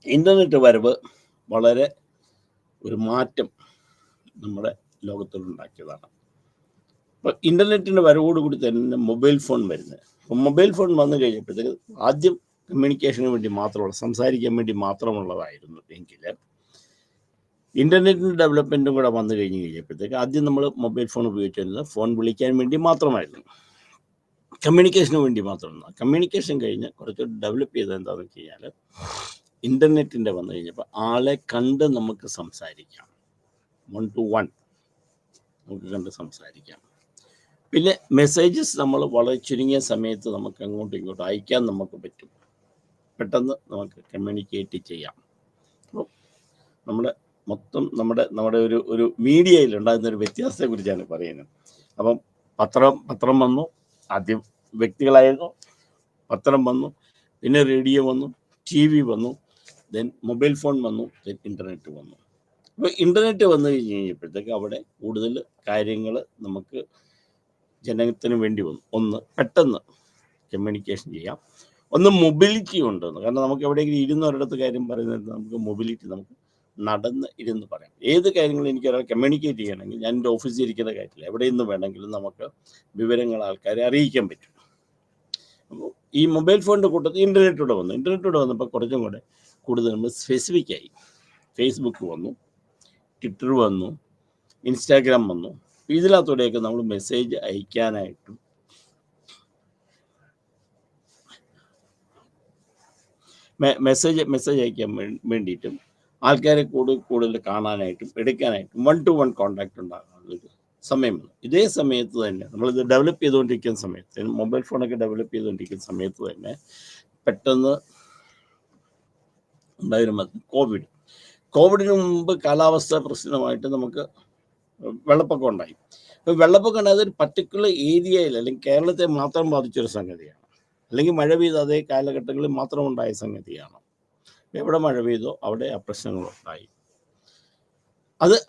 ഇൻ്റർനെറ്റ് വരവ് വളരെ ഒരു മാറ്റം നമ്മുടെ ലോകത്തിലുണ്ടാക്കിയതാണ്. അപ്പോൾ ഇൻ്റർനെറ്റിൻ്റെ വരവോടുകൂടി തന്നെ മൊബൈൽ ഫോൺ വരുന്നത്. അപ്പോൾ മൊബൈൽ ഫോൺ വന്നു കഴിഞ്ഞപ്പോഴത്തേക്ക് ആദ്യം കമ്മ്യൂണിക്കേഷന് വേണ്ടി മാത്രമുള്ള, സംസാരിക്കാൻ വേണ്ടി മാത്രമുള്ളതായിരുന്നു എങ്കിൽ ഇൻ്റർനെറ്റിൻ്റെ ഡെവലപ്മെൻറ്റും കൂടെ വന്നു കഴിഞ്ഞപ്പോഴത്തേക്ക് ആദ്യം നമ്മൾ മൊബൈൽ ഫോൺ ഉപയോഗിച്ചിരുന്നത് ഫോൺ വിളിക്കാൻ വേണ്ടി മാത്രമായിരുന്നു, കമ്മ്യൂണിക്കേഷന് വേണ്ടി മാത്രമല്ല. കമ്മ്യൂണിക്കേഷൻ കഴിഞ്ഞ് കുറച്ച് ഡെവലപ്പ് ചെയ്തത് എന്താണെന്ന് വെച്ച് കഴിഞ്ഞാൽ ഇൻ്റർനെറ്റിൻ്റെ വന്നു കഴിഞ്ഞപ്പോൾ ആളെ കണ്ട് നമുക്ക് സംസാരിക്കാം, 1 to 1 നമുക്ക് കണ്ട് സംസാരിക്കാം. പിന്നെ മെസ്സേജസ് നമ്മൾ വളരെ ചുരുങ്ങിയ സമയത്ത് നമുക്ക് അങ്ങോട്ടും ഇങ്ങോട്ടും അയക്കാൻ നമുക്ക് പറ്റും, പെട്ടെന്ന് നമുക്ക് കമ്മ്യൂണിക്കേറ്റ് ചെയ്യാം. അപ്പോൾ നമ്മുടെ ഒരു മീഡിയയിൽ ഉണ്ടാകുന്നൊരു വ്യത്യാസത്തെക്കുറിച്ചാണ് പറയുന്നത്. അപ്പം പത്രം വന്നു, ആദ്യം വ്യക്തികളായിരുന്നു, പത്രം വന്നു, പിന്നെ റേഡിയോ വന്നു, TV വന്നു, ദെൻ മൊബൈൽ ഫോൺ വന്നു, ദെൻ ഇൻ്റർനെറ്റ് വന്നു. അപ്പോൾ ഇൻ്റർനെറ്റ് വന്നു കഴിഞ്ഞപ്പോഴത്തേക്ക് അവിടെ കൂടുതൽ കാര്യങ്ങൾ നമുക്ക് ജനത്തിന് വേണ്ടി വന്നു. ഒന്ന്, പെട്ടെന്ന് കമ്മ്യൂണിക്കേഷൻ ചെയ്യാം. ഒന്ന്, മൊബിലിറ്റി ഉണ്ടെന്ന്. കാരണം നമുക്ക് എവിടെയെങ്കിലും ഇരുന്ന് ഒരിടത്ത് കാര്യം പറയുന്നത് നമുക്ക് മൊബിലിറ്റി, നമുക്ക് നടന്ന് ഇരുന്ന് പറയാം. ഏത് കാര്യങ്ങളും എനിക്ക് ഒരാൾ കമ്മ്യൂണിക്കേറ്റ് ചെയ്യണമെങ്കിൽ ഞാൻ എൻ്റെ ഓഫീസിൽ ഇരിക്കുന്ന കാര്യത്തില്ല, എവിടെ നിന്ന് വേണമെങ്കിലും നമുക്ക് വിവരങ്ങൾ ആൾക്കാരെ അറിയിക്കാൻ പറ്റും. അപ്പോൾ ഈ മൊബൈൽ ഫോണിൻ്റെ കൂട്ടത്തിൽ ഇൻ്റർനെറ്റൂടെ വന്നപ്പോൾ കുറച്ചും കൂടെ കൂടുതൽ നമ്മൾ സ്പെസിഫിക്കായി. ഫേസ്ബുക്ക് വന്നു, ട്വിറ്റർ വന്നു, ഇൻസ്റ്റാഗ്രാം വന്നു. ഇതിനകത്തൂടെയൊക്കെ നമ്മൾ മെസ്സേജ് അയക്കാനായിട്ടും മെസ്സേജ് അയക്കാൻ വേണ്ടിയിട്ടും ആൾക്കാരെ കൂടുതൽ കാണാനായിട്ടും എടുക്കാനായിട്ടും 1 to 1 കോണ്ടാക്ട് ഉണ്ടാകാനുള്ളൊരു സമയം വന്നു. ഇതേ സമയത്ത് തന്നെ നമ്മളിത് ഡെവലപ്പ് ചെയ്തുകൊണ്ടിരിക്കുന്ന സമയത്ത്, മൊബൈൽ ഫോണൊക്കെ ഡെവലപ്പ് ചെയ്തുകൊണ്ടിരിക്കുന്ന സമയത്ത് തന്നെ പെട്ടെന്ന് ഉണ്ടായിരുന്ന കോവിഡിന് മുമ്പ് കാലാവസ്ഥ പ്രശ്നമായിട്ട് നമുക്ക് വെള്ളപ്പൊക്കം ഉണ്ടായി. അപ്പോൾ വെള്ളപ്പൊക്കം ഉണ്ടായത് ഒരു പർട്ടിക്കുലർ ഏരിയയിൽ അല്ലെങ്കിൽ കേരളത്തെ മാത്രം ബാധിച്ചൊരു സംഗതിയാണ്, അല്ലെങ്കിൽ മഴ പെയ്ത അതേ കാലഘട്ടങ്ങളിൽ മാത്രം ഉണ്ടായ സംഗതിയാണ്. എവിടെ മഴ പെയ്തോ അവിടെ ആ പ്രശ്നങ്ങളുണ്ടായി.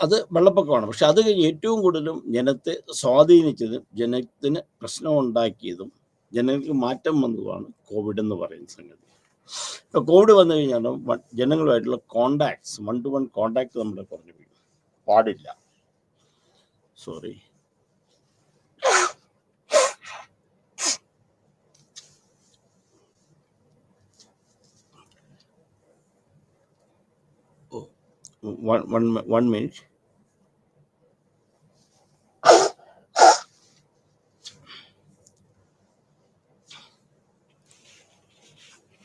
അത് വെള്ളപ്പൊക്കമാണ്. പക്ഷെ അത് കഴിഞ്ഞ് ഏറ്റവും കൂടുതലും ജനത്തെ സ്വാധീനിച്ചതും ജനത്തിന് പ്രശ്നമുണ്ടാക്കിയതും ജനങ്ങൾക്ക് മാറ്റം വന്നതുമാണ് കോവിഡ് എന്ന് പറയുന്ന സംഗതി. ഇപ്പോൾ കോവിഡ് വന്നു കഴിഞ്ഞാൽ ജനങ്ങളുമായിട്ടുള്ള കോണ്ടാക്ട്സ്, 1 to 1 കോണ്ടാക്ട് നമ്മുടെ കുറഞ്ഞു പോയി. പാടില്ല, സോറി. One minute.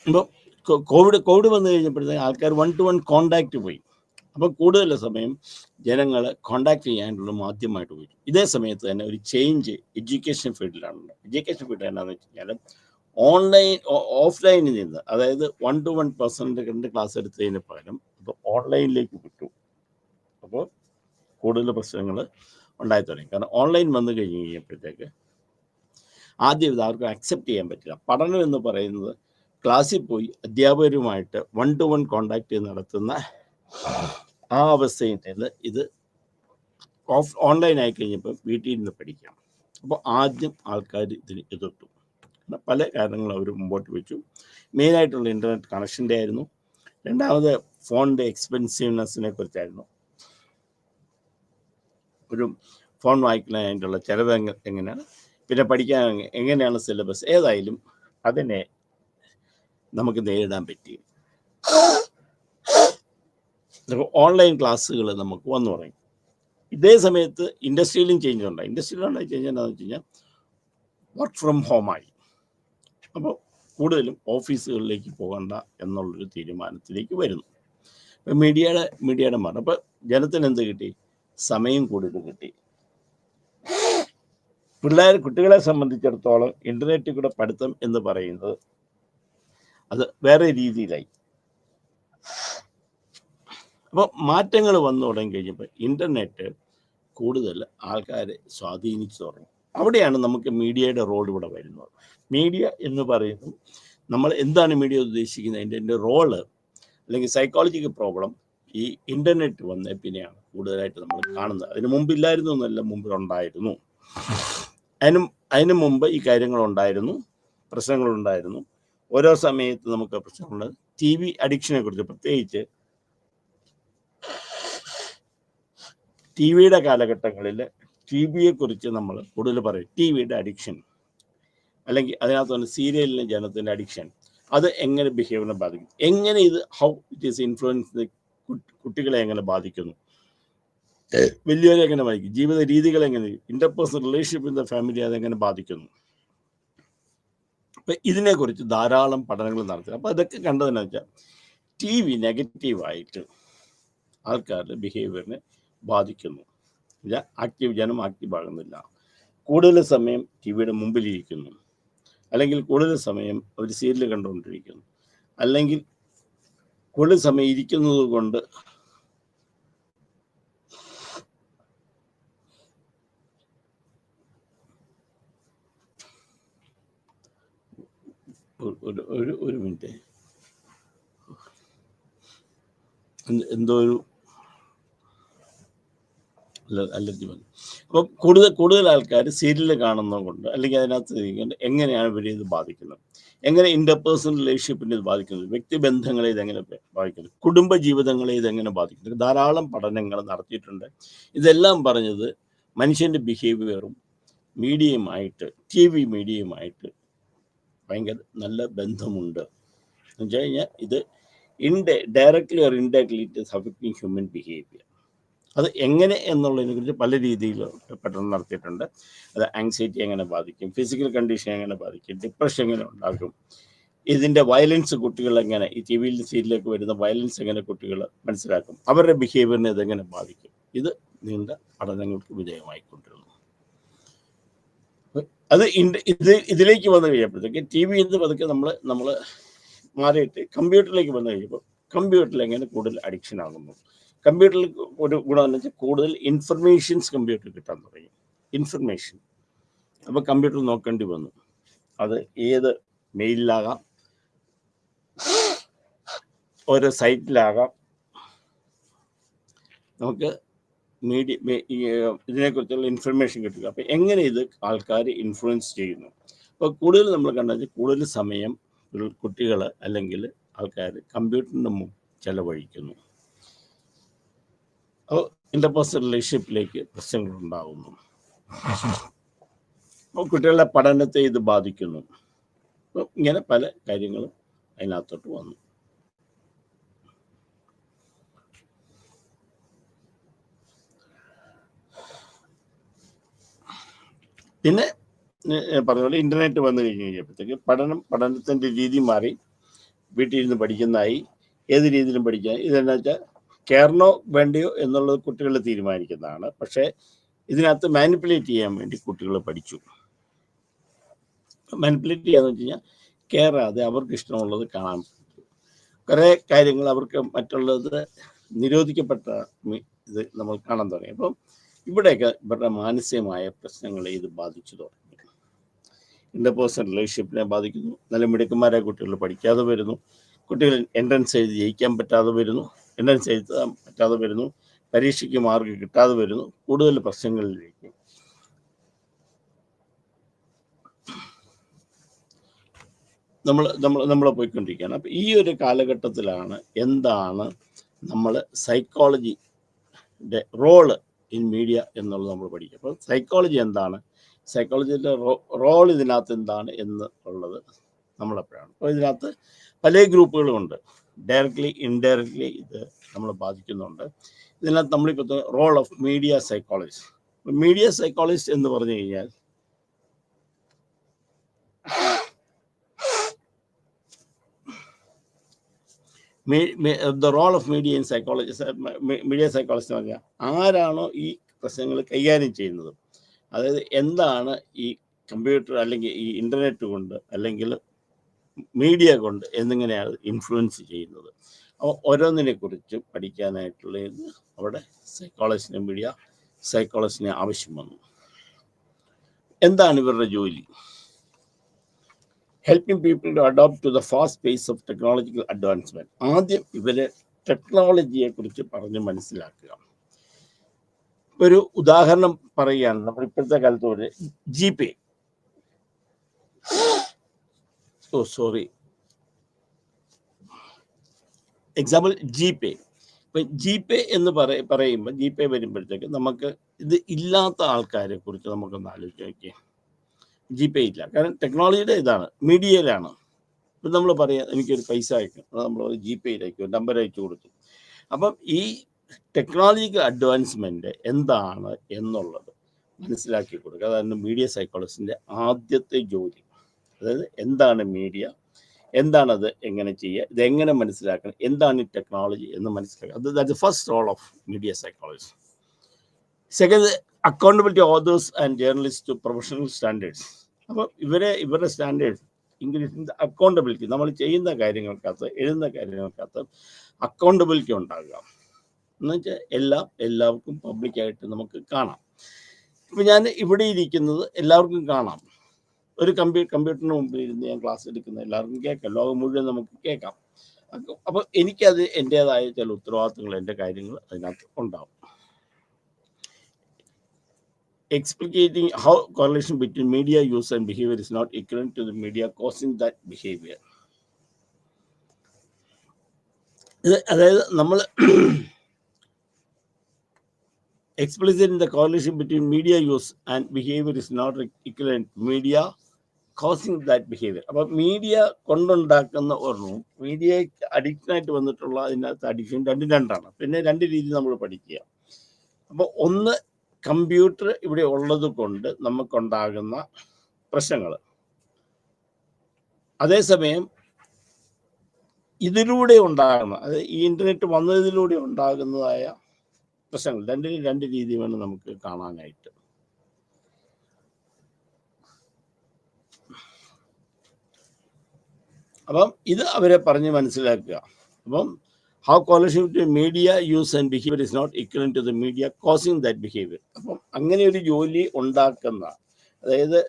അപ്പോൾ കോവിഡ് വന്നു കഴിഞ്ഞപ്പോഴത്തേക്ക് ആൾക്കാർ 1 to 1 കോണ്ടാക്ട് പോയി. അപ്പോൾ കൂടുതൽ സമയം ജനങ്ങൾ കോണ്ടാക്ട് ചെയ്യാനുള്ള മാധ്യമമായിട്ട് പോയി. ഇതേ സമയത്ത് തന്നെ ഒരു ചേഞ്ച് എഡ്യൂക്കേഷൻ ഫീൽഡിലാണുള്ളത്. എഡ്യൂക്കേഷൻ ഫീൽഡ് എന്താണെന്ന് വെച്ച് കഴിഞ്ഞാൽ ഓഫ്ലൈനിൽ നിന്ന്, അതായത് 1 to 1 പേഴ്സണിൻ്റെ കണ്ട് ക്ലാസ് എടുത്തതിന് പകരം ഇപ്പോൾ ഓൺലൈനിലേക്ക് വിട്ടു. അപ്പോൾ കൂടുതൽ പ്രശ്നങ്ങൾ ഉണ്ടായി തുടങ്ങി. കാരണം ഓൺലൈൻ വന്നു കഴിഞ്ഞപ്പോഴത്തേക്ക് ആദ്യം ഇത് ആർക്കും അക്സെപ്റ്റ് ചെയ്യാൻ പറ്റില്ല. പഠനം എന്ന് പറയുന്നത് ക്ലാസ്സിൽ പോയി അധ്യാപകരുമായിട്ട് 1 to 1 കോണ്ടാക്ട് നടത്തുന്ന ആ അവസ്ഥയിൽ നിന്ന് ഇത് ഓൺലൈൻ ആയി കഴിഞ്ഞപ്പോൾ വീട്ടിൽ നിന്ന് പഠിക്കാം. അപ്പോൾ ആദ്യം ആൾക്കാർ ഇതിന് എതിർത്തു. പല കാരണങ്ങളും അവർ മുമ്പോട്ട് വെച്ചു. മെയിനായിട്ടുള്ള ഇൻ്റർനെറ്റ് കണക്ഷൻ്റെ ആയിരുന്നു. രണ്ടാമത് ഫോണിൻ്റെ എക്സ്പെൻസീവ്നെസ്സിനെ കുറിച്ചായിരുന്നു. ഒരു ഫോൺ വാങ്ങിക്കുന്നതിനുള്ള ചിലവ് എങ്ങനെയാണ്, പിന്നെ പഠിക്കാൻ എങ്ങനെയാണ് സിലബസ്, ഏതായാലും അതിനെ നമുക്ക് നേരിടാൻ പറ്റി. ഓൺലൈൻ ക്ലാസ്സുകൾ നമുക്ക് വന്നു തുടങ്ങി. ഇതേ സമയത്ത് ഇൻഡസ്ട്രിയിലും ചേഞ്ച് ഉണ്ടായി. ഇൻഡസ്ട്രിയിലുണ്ടായി ചേഞ്ച് എന്താണെന്ന് വെച്ച് കഴിഞ്ഞാൽ വർക്ക് ഫ്രം ഹോമായി. അപ്പോൾ കൂടുതലും ഓഫീസുകളിലേക്ക് പോകണ്ട എന്നുള്ളൊരു തീരുമാനത്തിലേക്ക് വരുന്നു. മീഡിയയുടെ മാറ്റം. അപ്പോൾ ജനത്തിന് എന്ത് കിട്ടി? സമയം കൂടുതൽ കിട്ടി. കുട്ടികളെ സംബന്ധിച്ചിടത്തോളം ഇൻ്റർനെറ്റിൽ കൂടെ പഠിത്തം എന്ന് പറയുന്നത് അത് വേറെ രീതിയിലായി. അപ്പോൾ മാറ്റങ്ങൾ വന്നു തുടങ്ങി കഴിഞ്ഞപ്പോൾ ഇൻ്റർനെറ്റ് കൂടുതൽ ആൾക്കാരെ സ്വാധീനിച്ചു തുടങ്ങി. അവിടെയാണ് നമുക്ക് മീഡിയയുടെ റോൾ ഇവിടെ വരുന്നത്. മീഡിയ എന്ന് പറയുന്നത് നമ്മൾ എന്താണ് മീഡിയ ഉദ്ദേശിക്കുന്നത്, അതിൻ്റെ റോള് അല്ലെങ്കിൽ സൈക്കോളജിക്കൽ പ്രോബ്ലം ഈ ഇൻ്റർനെറ്റ് വന്ന പിന്നെയാണ് കൂടുതലായിട്ട് നമ്മൾ കാണുന്നത്. അതിന് മുമ്പില്ലായിരുന്നു എന്നല്ല, മുമ്പിലുണ്ടായിരുന്നു. അതിന് മുമ്പ് ഈ കാര്യങ്ങളുണ്ടായിരുന്നു, പ്രശ്നങ്ങളുണ്ടായിരുന്നു. ഓരോ സമയത്ത് നമുക്ക് പ്രശ്നങ്ങളുണ്ട്. ടി വി അഡിക്ഷനെ കുറിച്ച്, പ്രത്യേകിച്ച് ടി വിയുടെ കാലഘട്ടങ്ങളിൽ ടി വിയെ കുറിച്ച് നമ്മൾ കൂടുതൽ പറയും. ടി വിയുടെ അഡിക്ഷൻ അല്ലെങ്കിൽ അതിനകത്ത് തന്നെ സീരിയലിന് ജനത്തിൻ്റെ അഡിക്ഷൻ, അത് എങ്ങനെ ബിഹേവിയറിനെ ബാധിക്കും, എങ്ങനെ ഇത് ഹൗ ഇറ്റ് ഈസ് ഇൻഫ്ലുവൻസ് കുട്ടികളെ എങ്ങനെ ബാധിക്കുന്നു, വലിയവരെ എങ്ങനെ ബാധിക്കും, ജീവിത രീതികൾ എങ്ങനെ, interpersonal relationship in the family അതെങ്ങനെ ബാധിക്കുന്നു. അപ്പം ഇതിനെക്കുറിച്ച് ധാരാളം പഠനങ്ങൾ നടത്തി. അപ്പോൾ അതൊക്കെ കണ്ടതെന്ന് വെച്ചാൽ ടി വി നെഗറ്റീവായിട്ട് ആൾക്കാരുടെ ബിഹേവിയറിനെ ബാധിക്കുന്നു. ജനം ആക്റ്റീവ് ആകുന്നില്ല, കൂടുതൽ സമയം ടി വിയുടെ മുമ്പിലിരിക്കുന്നു, അല്ലെങ്കിൽ കൂടുതൽ സമയം അവർ സീരിയൽ കണ്ടുകൊണ്ടിരിക്കുന്നു, അല്ലെങ്കിൽ കൂടുതൽ സമയം ഇരിക്കുന്നത് കൊണ്ട് ഒരു മിനിറ്റ്, എന്തോ ഒരു അലർജി വന്നു. അപ്പം കൂടുതൽ ആൾക്കാർ സീരിയൽ കാണുന്നത് കൊണ്ട് അല്ലെങ്കിൽ അതിനകത്ത് എങ്ങനെയാണ് ഇവരെ ഇത് ബാധിക്കുന്നത്, എങ്ങനെ ഇന്റർപേഴ്സണൽ റിലേഷൻഷിപ്പിനെ ഇത് ബാധിക്കുന്നത്, വ്യക്തിബന്ധങ്ങളെ ഇതെങ്ങനെ ബാധിക്കുന്നത്, കുടുംബ ജീവിതങ്ങളെ ഇതെങ്ങനെ ബാധിക്കുന്നത്. ധാരാളം പഠനങ്ങൾ നടത്തിയിട്ടുണ്ട്. ഇതെല്ലാം പറഞ്ഞത് മനുഷ്യൻ്റെ ബിഹേവിയറും മീഡിയയുമായിട്ട്, ടി വി മീഡിയയുമായിട്ട് ഭയങ്കര നല്ല ബന്ധമുണ്ട് എന്ന് വെച്ച് കഴിഞ്ഞാൽ ഇത് directly or indirectly it is affecting human behaviour. അത് എങ്ങനെ എന്നുള്ളതിനെ കുറിച്ച് പല രീതിയിൽ പഠനം നടത്തിയിട്ടുണ്ട്. അത് ആങ്സൈറ്റി എങ്ങനെ ബാധിക്കും, ഫിസിക്കൽ കണ്ടീഷൻ എങ്ങനെ ബാധിക്കും, ഡിപ്രഷൻ എങ്ങനെ ഉണ്ടാക്കും, ഇതിൻ്റെ വയലൻസ് കുട്ടികൾ എങ്ങനെ, ഈ ടി വിയിൽ സീരിയലിലേക്ക് വരുന്ന വയലൻസ് എങ്ങനെ കുട്ടികൾ മനസ്സിലാക്കും, അവരുടെ ബിഹേവിയറിനെ ഇതെങ്ങനെ ബാധിക്കും. ഇത് നീണ്ട പഠനങ്ങൾക്ക് വിധേയമായിക്കൊണ്ടിരുന്നു. അത് ഇതിലേക്ക് വന്നു കഴിയുമ്പോഴത്തേക്ക് ടി വി എന്ന് പതുക്കെ നമ്മൾ മാറിയിട്ട് കമ്പ്യൂട്ടറിലേക്ക് വന്നു കഴിയുമ്പോൾ കമ്പ്യൂട്ടറിൽ എങ്ങനെ കൂടുതൽ അഡിക്ഷൻ ആകുന്നു. കമ്പ്യൂട്ടറിൽ ഒരു ഗുണം എന്ന് വെച്ചാൽ കൂടുതൽ ഇൻഫർമേഷൻസ് കമ്പ്യൂട്ടറിൽ കിട്ടാൻ തുടങ്ങി. ഇൻഫർമേഷൻ അപ്പോൾ കമ്പ്യൂട്ടർ നോക്കേണ്ടി വന്നു. അത് ഏത് മെയിലിലാകാം, ഓരോ സൈറ്റിലാകാം, നമുക്ക് ഇതിനെക്കുറിച്ചുള്ള ഇൻഫർമേഷൻ കിട്ടുക. അപ്പോൾ എങ്ങനെ ഇത് ആൾക്കാർ ഇൻഫ്ലുവൻസ് ചെയ്യുന്നു. അപ്പോൾ കൂടുതൽ നമ്മൾ കണ്ടാൽ കൂടുതൽ സമയം കുട്ടികൾ അല്ലെങ്കിൽ ആൾക്കാർ കമ്പ്യൂട്ടറിൻ്റെ മുമ്പ് ചെലവഴിക്കുന്നു. അപ്പോൾ ഇന്റർപേഴ്സണൽ റിലേഷൻഷിപ്പിലേക്ക് പ്രശ്നങ്ങൾ ഉണ്ടാകുന്നു. അപ്പോൾ കുട്ടികളുടെ പഠനത്തെ ഇത് ബാധിക്കുന്നു. അപ്പോൾ ഇങ്ങനെ പല കാര്യങ്ങളും അതിനകത്തോട്ട് വന്നു. പിന്നെ പറഞ്ഞ പോലെ ഇൻ്റർനെറ്റ് വന്നു കഴിഞ്ഞപ്പോഴത്തേക്ക് പഠനത്തിൻ്റെ രീതി മാറി. വീട്ടിലിരുന്ന് പഠിക്കുന്നതായി, ഏത് രീതിയിലും പഠിക്കാൻ. ഇതെന്നു വെച്ചാൽ കയറണോ വേണ്ടയോ എന്നുള്ളത് കുട്ടികൾ തീരുമാനിക്കുന്നതാണ്. പക്ഷേ ഇതിനകത്ത് മാനിപ്പുലേറ്റ് ചെയ്യാൻ വേണ്ടി കുട്ടികൾ പഠിച്ചു. മാനിപ്പുലേറ്റ് ചെയ്യാന്ന് വെച്ച് കഴിഞ്ഞാൽ കയറാതെ അവർക്ക് ഇഷ്ടമുള്ളത് കാണാൻ പറ്റും. കുറേ കാര്യങ്ങൾ അവർക്ക് മറ്റുള്ളത് നിരോധിക്കപ്പെട്ട ഇത് നമ്മൾ കാണാൻ തുടങ്ങി. അപ്പം ഇവിടെയൊക്കെ ഇവരുടെ മാനസികമായ പ്രശ്നങ്ങളെ ഇത് ബാധിച്ചു തുടങ്ങി. ഇന്റർപേഴ്സണൽ റിലേഷൻഷിപ്പിനെ ബാധിക്കുന്നു. നല്ല മിടുക്കന്മാരായ കുട്ടികൾ പഠിക്കാതെ വരുന്നു. കുട്ടികൾ എൻട്രൻസ് എഴുതി ജയിക്കാൻ പറ്റാതെ വരുന്നു. എൻട്രൻസ് എഴുതാൻ പറ്റാതെ വരുന്നു. പരീക്ഷയ്ക്ക് മാർക്ക് കിട്ടാതെ വരുന്നു. കൂടുതൽ പ്രശ്നങ്ങളിലേക്ക് നമ്മൾ പോയിക്കൊണ്ടിരിക്കുകയാണ്. അപ്പം ഈ ഒരു കാലഘട്ടത്തിലാണ് എന്താണ് നമ്മൾ സൈക്കോളജിയുടെ റോള് ഇൻ മീഡിയ എന്നുള്ളത് നമ്മൾ പഠിക്കുക. അപ്പോൾ സൈക്കോളജി എന്താണ്, സൈക്കോളജിയുടെ റോൾ ഇതിനകത്ത് എന്താണ് എന്നുള്ളത് നമ്മളെപ്പോഴാണ്. അപ്പോൾ ഇതിനകത്ത് പല ഗ്രൂപ്പുകളുമുണ്ട്. ഡയറക്റ്റ്ലി ഇൻഡയറക്റ്റ്ലി ഇത് നമ്മൾ ബാധിക്കുന്നുണ്ട്. ഇതിനകത്ത് നമ്മളിപ്പോൾ role of media psychologist. Media psychologist എന്ന് പറഞ്ഞു കഴിഞ്ഞാൽ the role of media in psychology. Media psychologist എന്ന് പറഞ്ഞാൽ ആരാണോ ഈ പ്രശ്നങ്ങൾ കൈകാര്യം ചെയ്യുന്നത്, അതായത് എന്താണ് ഈ കമ്പ്യൂട്ടർ അല്ലെങ്കിൽ ഈ ഇൻ്റർനെറ്റ് കൊണ്ട് അല്ലെങ്കിൽ മീഡിയ കൊണ്ട് എന്നിങ്ങനെയാണ് ഇൻഫ്ലുവൻസ് ചെയ്യുന്നത്. അപ്പോൾ ഓരോന്നിനെ കുറിച്ച് പഠിക്കാനായിട്ടുള്ള ഇത് അവിടെ സൈക്കോളജിസ്റ്റിനെ മീഡിയ സൈക്കോളജിസ്റ്റിനെ ആവശ്യം വന്നു. എന്താണ് ഇവരുടെ ജോലി? Helping people to adopt to the fast pace of technological advancement. ആദ്യം ഇവരെ ടെക്നോളജിയെ കുറിച്ച് പറഞ്ഞ് മനസ്സിലാക്കുക. ഒരു ഉദാഹരണം പറയുകയാണ്. നമ്മൾ ഇപ്പോഴത്തെ കാലത്തോട് ജിപേ, എക്സാമ്പിൾ ജിപേ. ഇപ്പം ജിപേ എന്ന് പറയുമ്പോൾ ജിപേ വരുമ്പോഴത്തേക്ക് നമുക്ക് ഇത് ഇല്ലാത്ത ആൾക്കാരെ കുറിച്ച് നമുക്കൊന്ന് ആലോചിച്ച് നോക്കിയേ. ജിപേ ഇല്ല, കാരണം ടെക്നോളജിയുടെ ഇതാണ്, മീഡിയയിലാണ്. ഇപ്പം നമ്മൾ പറയാം എനിക്കൊരു പൈസ അയക്കും, അത് നമ്മൾ ജിപേയിലേക്ക് നമ്പർ അയച്ചു കൊടുത്തു. അപ്പം ഈ ടെക്നോളജിക്കൽ അഡ്വാൻസ്മെൻറ്റ് എന്താണ് എന്നുള്ളത് മനസ്സിലാക്കി കൊടുക്കുക. അതാണ് മീഡിയ സൈക്കോളജിസ്റ്റിൻ്റെ ആദ്യത്തെ ജോലി. അതായത് എന്താണ് മീഡിയ, എന്താണത്, എങ്ങനെ ചെയ്യുക, ഇതെങ്ങനെ മനസ്സിലാക്കണം, എന്താണ് ഈ ടെക്നോളജി എന്ന് മനസ്സിലാക്കുക. That's the first role of media psychologist. Second, accountability authors and journalist to professional standards. അപ്പോൾ ഇവരുടെ സ്റ്റാൻഡേർഡ്സ് ഇംഗ്ലീഷിൽ അക്കൗണ്ടബിലിറ്റി, നമ്മൾ ചെയ്യുന്ന കാര്യങ്ങൾക്കകത്ത് എഴുതുന്ന കാര്യങ്ങൾക്കകത്ത് അക്കൗണ്ടബിലിറ്റി ഉണ്ടാകുക എന്ന് വെച്ചാൽ എല്ലാവർക്കും പബ്ലിക്കായിട്ട് നമുക്ക് കാണാം. ഇപ്പം ഞാൻ ഇവിടെ ഇരിക്കുന്നത് എല്ലാവർക്കും കാണാം. ഒരു കമ്പ്യൂട്ടറിന് മുമ്പിൽ ഇരുന്ന് ഞാൻ ക്ലാസ് എടുക്കുന്ന എല്ലാവർക്കും കേൾക്കാം, ലോകം മുഴുവൻ നമുക്ക് കേൾക്കാം. അപ്പോൾ എനിക്കത് എൻ്റേതായ ചില ഉത്തരവാദിത്തങ്ങൾ, എൻ്റെ കാര്യങ്ങൾ അതിനകത്ത് ഉണ്ടാവും. Explicating how correlation between media use and behavior is not equivalent to the media causing that behavior. അതായത് നമ്മൾ explicit in the correlation between media use and behavior is not equivalent to media causing that behavior. അപ്പോൾ media കൊണ്ടുണ്ടാക്കുന്ന ഒരെണ്ണവും മീഡിയയ്ക്ക് അഡിക്ഷനായിട്ട് വന്നിട്ടുള്ള അതിനകത്ത് addiction രണ്ടാണ്. പിന്നെ രണ്ട് രീതി നമ്മൾ പഠിക്കുക. അപ്പോൾ ഒന്ന്, കമ്പ്യൂട്ടർ ഇവിടെ ഉള്ളത് കൊണ്ട് നമുക്കുണ്ടാകുന്ന പ്രശ്നങ്ങൾ, അതേസമയം ഇതിലൂടെ ഉണ്ടാകുന്ന, അതായത് ഈ ഇൻ്റർനെറ്റ് വന്നതിലൂടെ ഉണ്ടാകുന്നതായ പ്രശ്നങ്ങൾ. രണ്ട് രീതി വേണം നമുക്ക് കാണാനായിട്ട്. അപ്പം ഇത് അവരെ പറഞ്ഞ് മനസ്സിലാക്കുക. അപ്പം how correlation between media use and behavior is not equivalent to the media causing that behavior. അപ്പം അങ്ങനെ ഒരു ജോലി ഉണ്ടാക്കുന്ന, അതായത്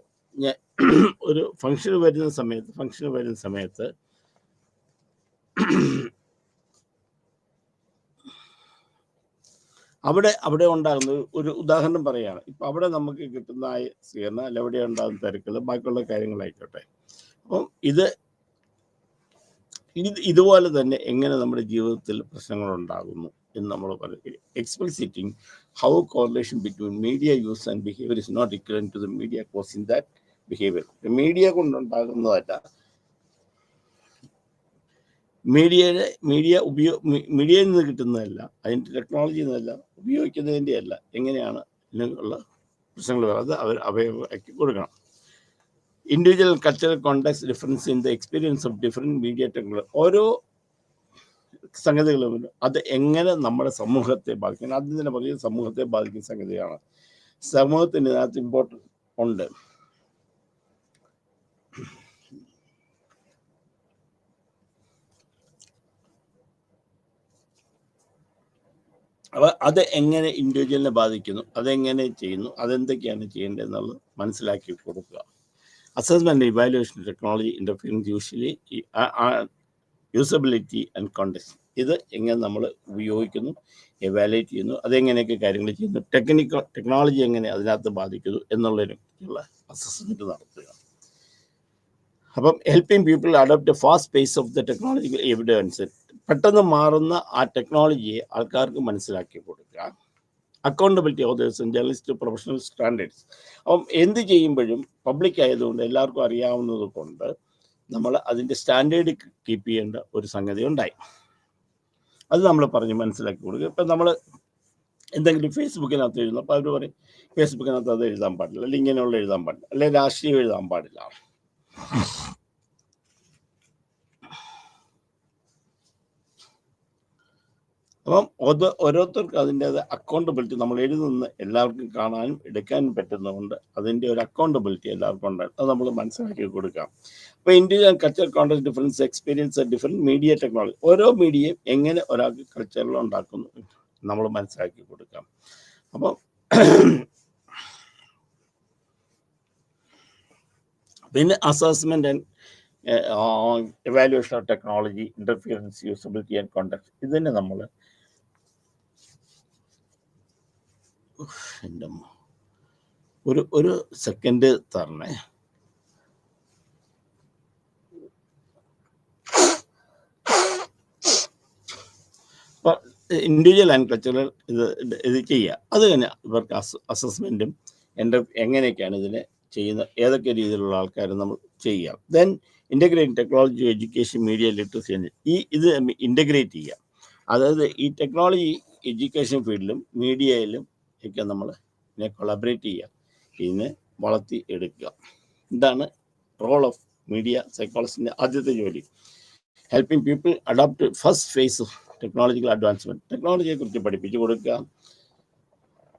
ഒരു ഫംഗ്ഷന് വരുന്ന സമയത്ത് അവിടെ ഉണ്ടാകുന്ന ഒരു ഉദാഹരണം പറയുകയാണ്. ഇപ്പം അവിടെ നമുക്ക് കിട്ടുന്ന സ്വീകരണം, അല്ല എവിടെ ഉണ്ടാകുന്ന തിരക്കുകൾ, ബാക്കിയുള്ള കാര്യങ്ങളായിക്കോട്ടെ. അപ്പം ഇതുപോലെ തന്നെ എങ്ങനെ നമ്മുടെ ജീവിതത്തിൽ പ്രശ്നങ്ങൾ ഉണ്ടാകുന്നു എന്ന് നമ്മൾ പറയും. Explicating how correlation between media use and behaviour is not equivalent to the media causing that behaviour. Media കൊണ്ടുണ്ടാകുന്നതല്ല, മീഡിയയിൽ നിന്ന് കിട്ടുന്നതല്ല, അതിൻ്റെ ടെക്നോളജിയിൽ നിന്നല്ല, ഉപയോഗിക്കുന്നതിൻ്റെ അല്ല, എങ്ങനെയാണ് ഇതിനുള്ള പ്രശ്നങ്ങൾ അത് അവയ്ക്ക് കൊടുക്കണം. Individual cultural context difference in the experience of different media technology. ഓരോ സംഗതികളും അത് എങ്ങനെ നമ്മുടെ സമൂഹത്തെ ബാധിക്കും, ആദ്യം തന്നെ പറയുന്നത് സമൂഹത്തെ ബാധിക്കുന്ന സംഗതിയാണ്. സമൂഹത്തിന് അതിനകത്ത് ഇമ്പോർട്ടൻ്റ് ഉണ്ട്. അപ്പോൾ അത് എങ്ങനെ ഇൻഡിവിജ്വലിനെ ബാധിക്കുന്നു, അതെങ്ങനെ ചെയ്യുന്നു, അതെന്തൊക്കെയാണ് ചെയ്യേണ്ടതെന്നുള്ളത് മനസ്സിലാക്കി കൊടുക്കുക. Assessment, evaluation, technology interference, usually usability and context. ഇത് എങ്ങനെ നമ്മൾ ഉപയോഗിക്കുന്നു, എവാലുവേറ്റ് ചെയ്യുന്നു, അതെങ്ങനെയൊക്കെ കാര്യങ്ങൾ ചെയ്യുന്നു, ടെക്നോളജി എങ്ങനെ അതിനകത്ത് ബാധിക്കുന്നു എന്നുള്ളതിനുള്ള അസസ്മെൻറ്റ് നടത്തുക. അപ്പം helping people adopt a fast pace of the technological evidence. പെട്ടെന്ന് മാറുന്ന ആ ടെക്നോളജിയെ ആൾക്കാർക്ക് മനസ്സിലാക്കി കൊടുക്കുക. Accountability authors and journalist professional standards. അപ്പം എന്ത് ചെയ്യുമ്പോഴും പബ്ലിക് ആയതുകൊണ്ട് എല്ലാവർക്കും അറിയാവുന്നത് കൊണ്ട് നമ്മൾ അതിൻ്റെ സ്റ്റാൻഡേർഡ് കീപ്പ് ചെയ്യേണ്ട ഒരു സംഗതി ഉണ്ടായി. അത് നമ്മൾ പറഞ്ഞ് മനസ്സിലാക്കി കൊടുക്കുക. ഇപ്പം നമ്മൾ എന്തെങ്കിലും ഫേസ്ബുക്കിനകത്ത് എഴുതുന്നു, അപ്പോൾ അവർ പറയും ഫേസ്ബുക്കിനകത്ത് അത് എഴുതാൻ പാടില്ല, അല്ലെങ്കിൽ ഇങ്ങനെയുള്ള എഴുതാൻ പാടില്ല, അല്ലെങ്കിൽ രാഷ്ട്രീയം എഴുതാൻ പാടില്ല. അപ്പം ഓരോരുത്തർക്ക് അതിൻ്റേത് അക്കൗണ്ടബിലിറ്റി നമ്മൾ എഴുതുന്ന എല്ലാവർക്കും കാണാനും എടുക്കാനും പറ്റുന്നതുകൊണ്ട് അതിൻ്റെ ഒരു അക്കൗണ്ടബിലിറ്റി എല്ലാവർക്കും ഉണ്ട്. അത് നമ്മൾ മനസ്സിലാക്കി കൊടുക്കാം. അപ്പോൾ individual cultural conduct difference experience different media technology, ഓരോ മീഡിയയും എങ്ങനെ ഒരാൾക്ക് കൾച്ചറിൽ ഉണ്ടാക്കുന്നു നമ്മൾ മനസ്സിലാക്കി കൊടുക്കാം. അപ്പം പിന്നെ assessment and evaluation of technology, interference, usability and context. ഇതിനെ നമ്മൾ ഒരു സെക്കൻഡ് തരണേ. അപ്പോൾ ഇൻഡിവിജ്വൽ ആൻഡ് കൾച്ചറൽ ഇത് ചെയ്യുക. അത് തന്നെ ഇവർക്ക് അസസ്മെൻറ്റും എങ്ങനെയൊക്കെയാണ് ഇതിനെ ചെയ്യുന്നത്, ഏതൊക്കെ രീതിയിലുള്ള ആൾക്കാർ നമ്മൾ ചെയ്യുക. Then integrate technology, education, media literacy ഇത് ഇൻ്റഗ്രേറ്റ് ചെയ്യുക. അതായത് ഈ ടെക്നോളജി എഡ്യൂക്കേഷൻ ഫീൽഡിലും മീഡിയയിലും ഒക്കെ നമ്മൾ ഇതിനെ കൊളാബറേറ്റ് ചെയ്യുക, ഇതിനെ വളർത്തി എടുക്കുക. ഇതാണ് റോൾ ഓഫ് മീഡിയ സൈക്കോളജിൻ്റെ ആദ്യത്തെ ജോലി. Helping people adopt first phase of technological advancement. ടെക്നോളജിയെക്കുറിച്ച് പഠിപ്പിച്ചു കൊടുക്കുക,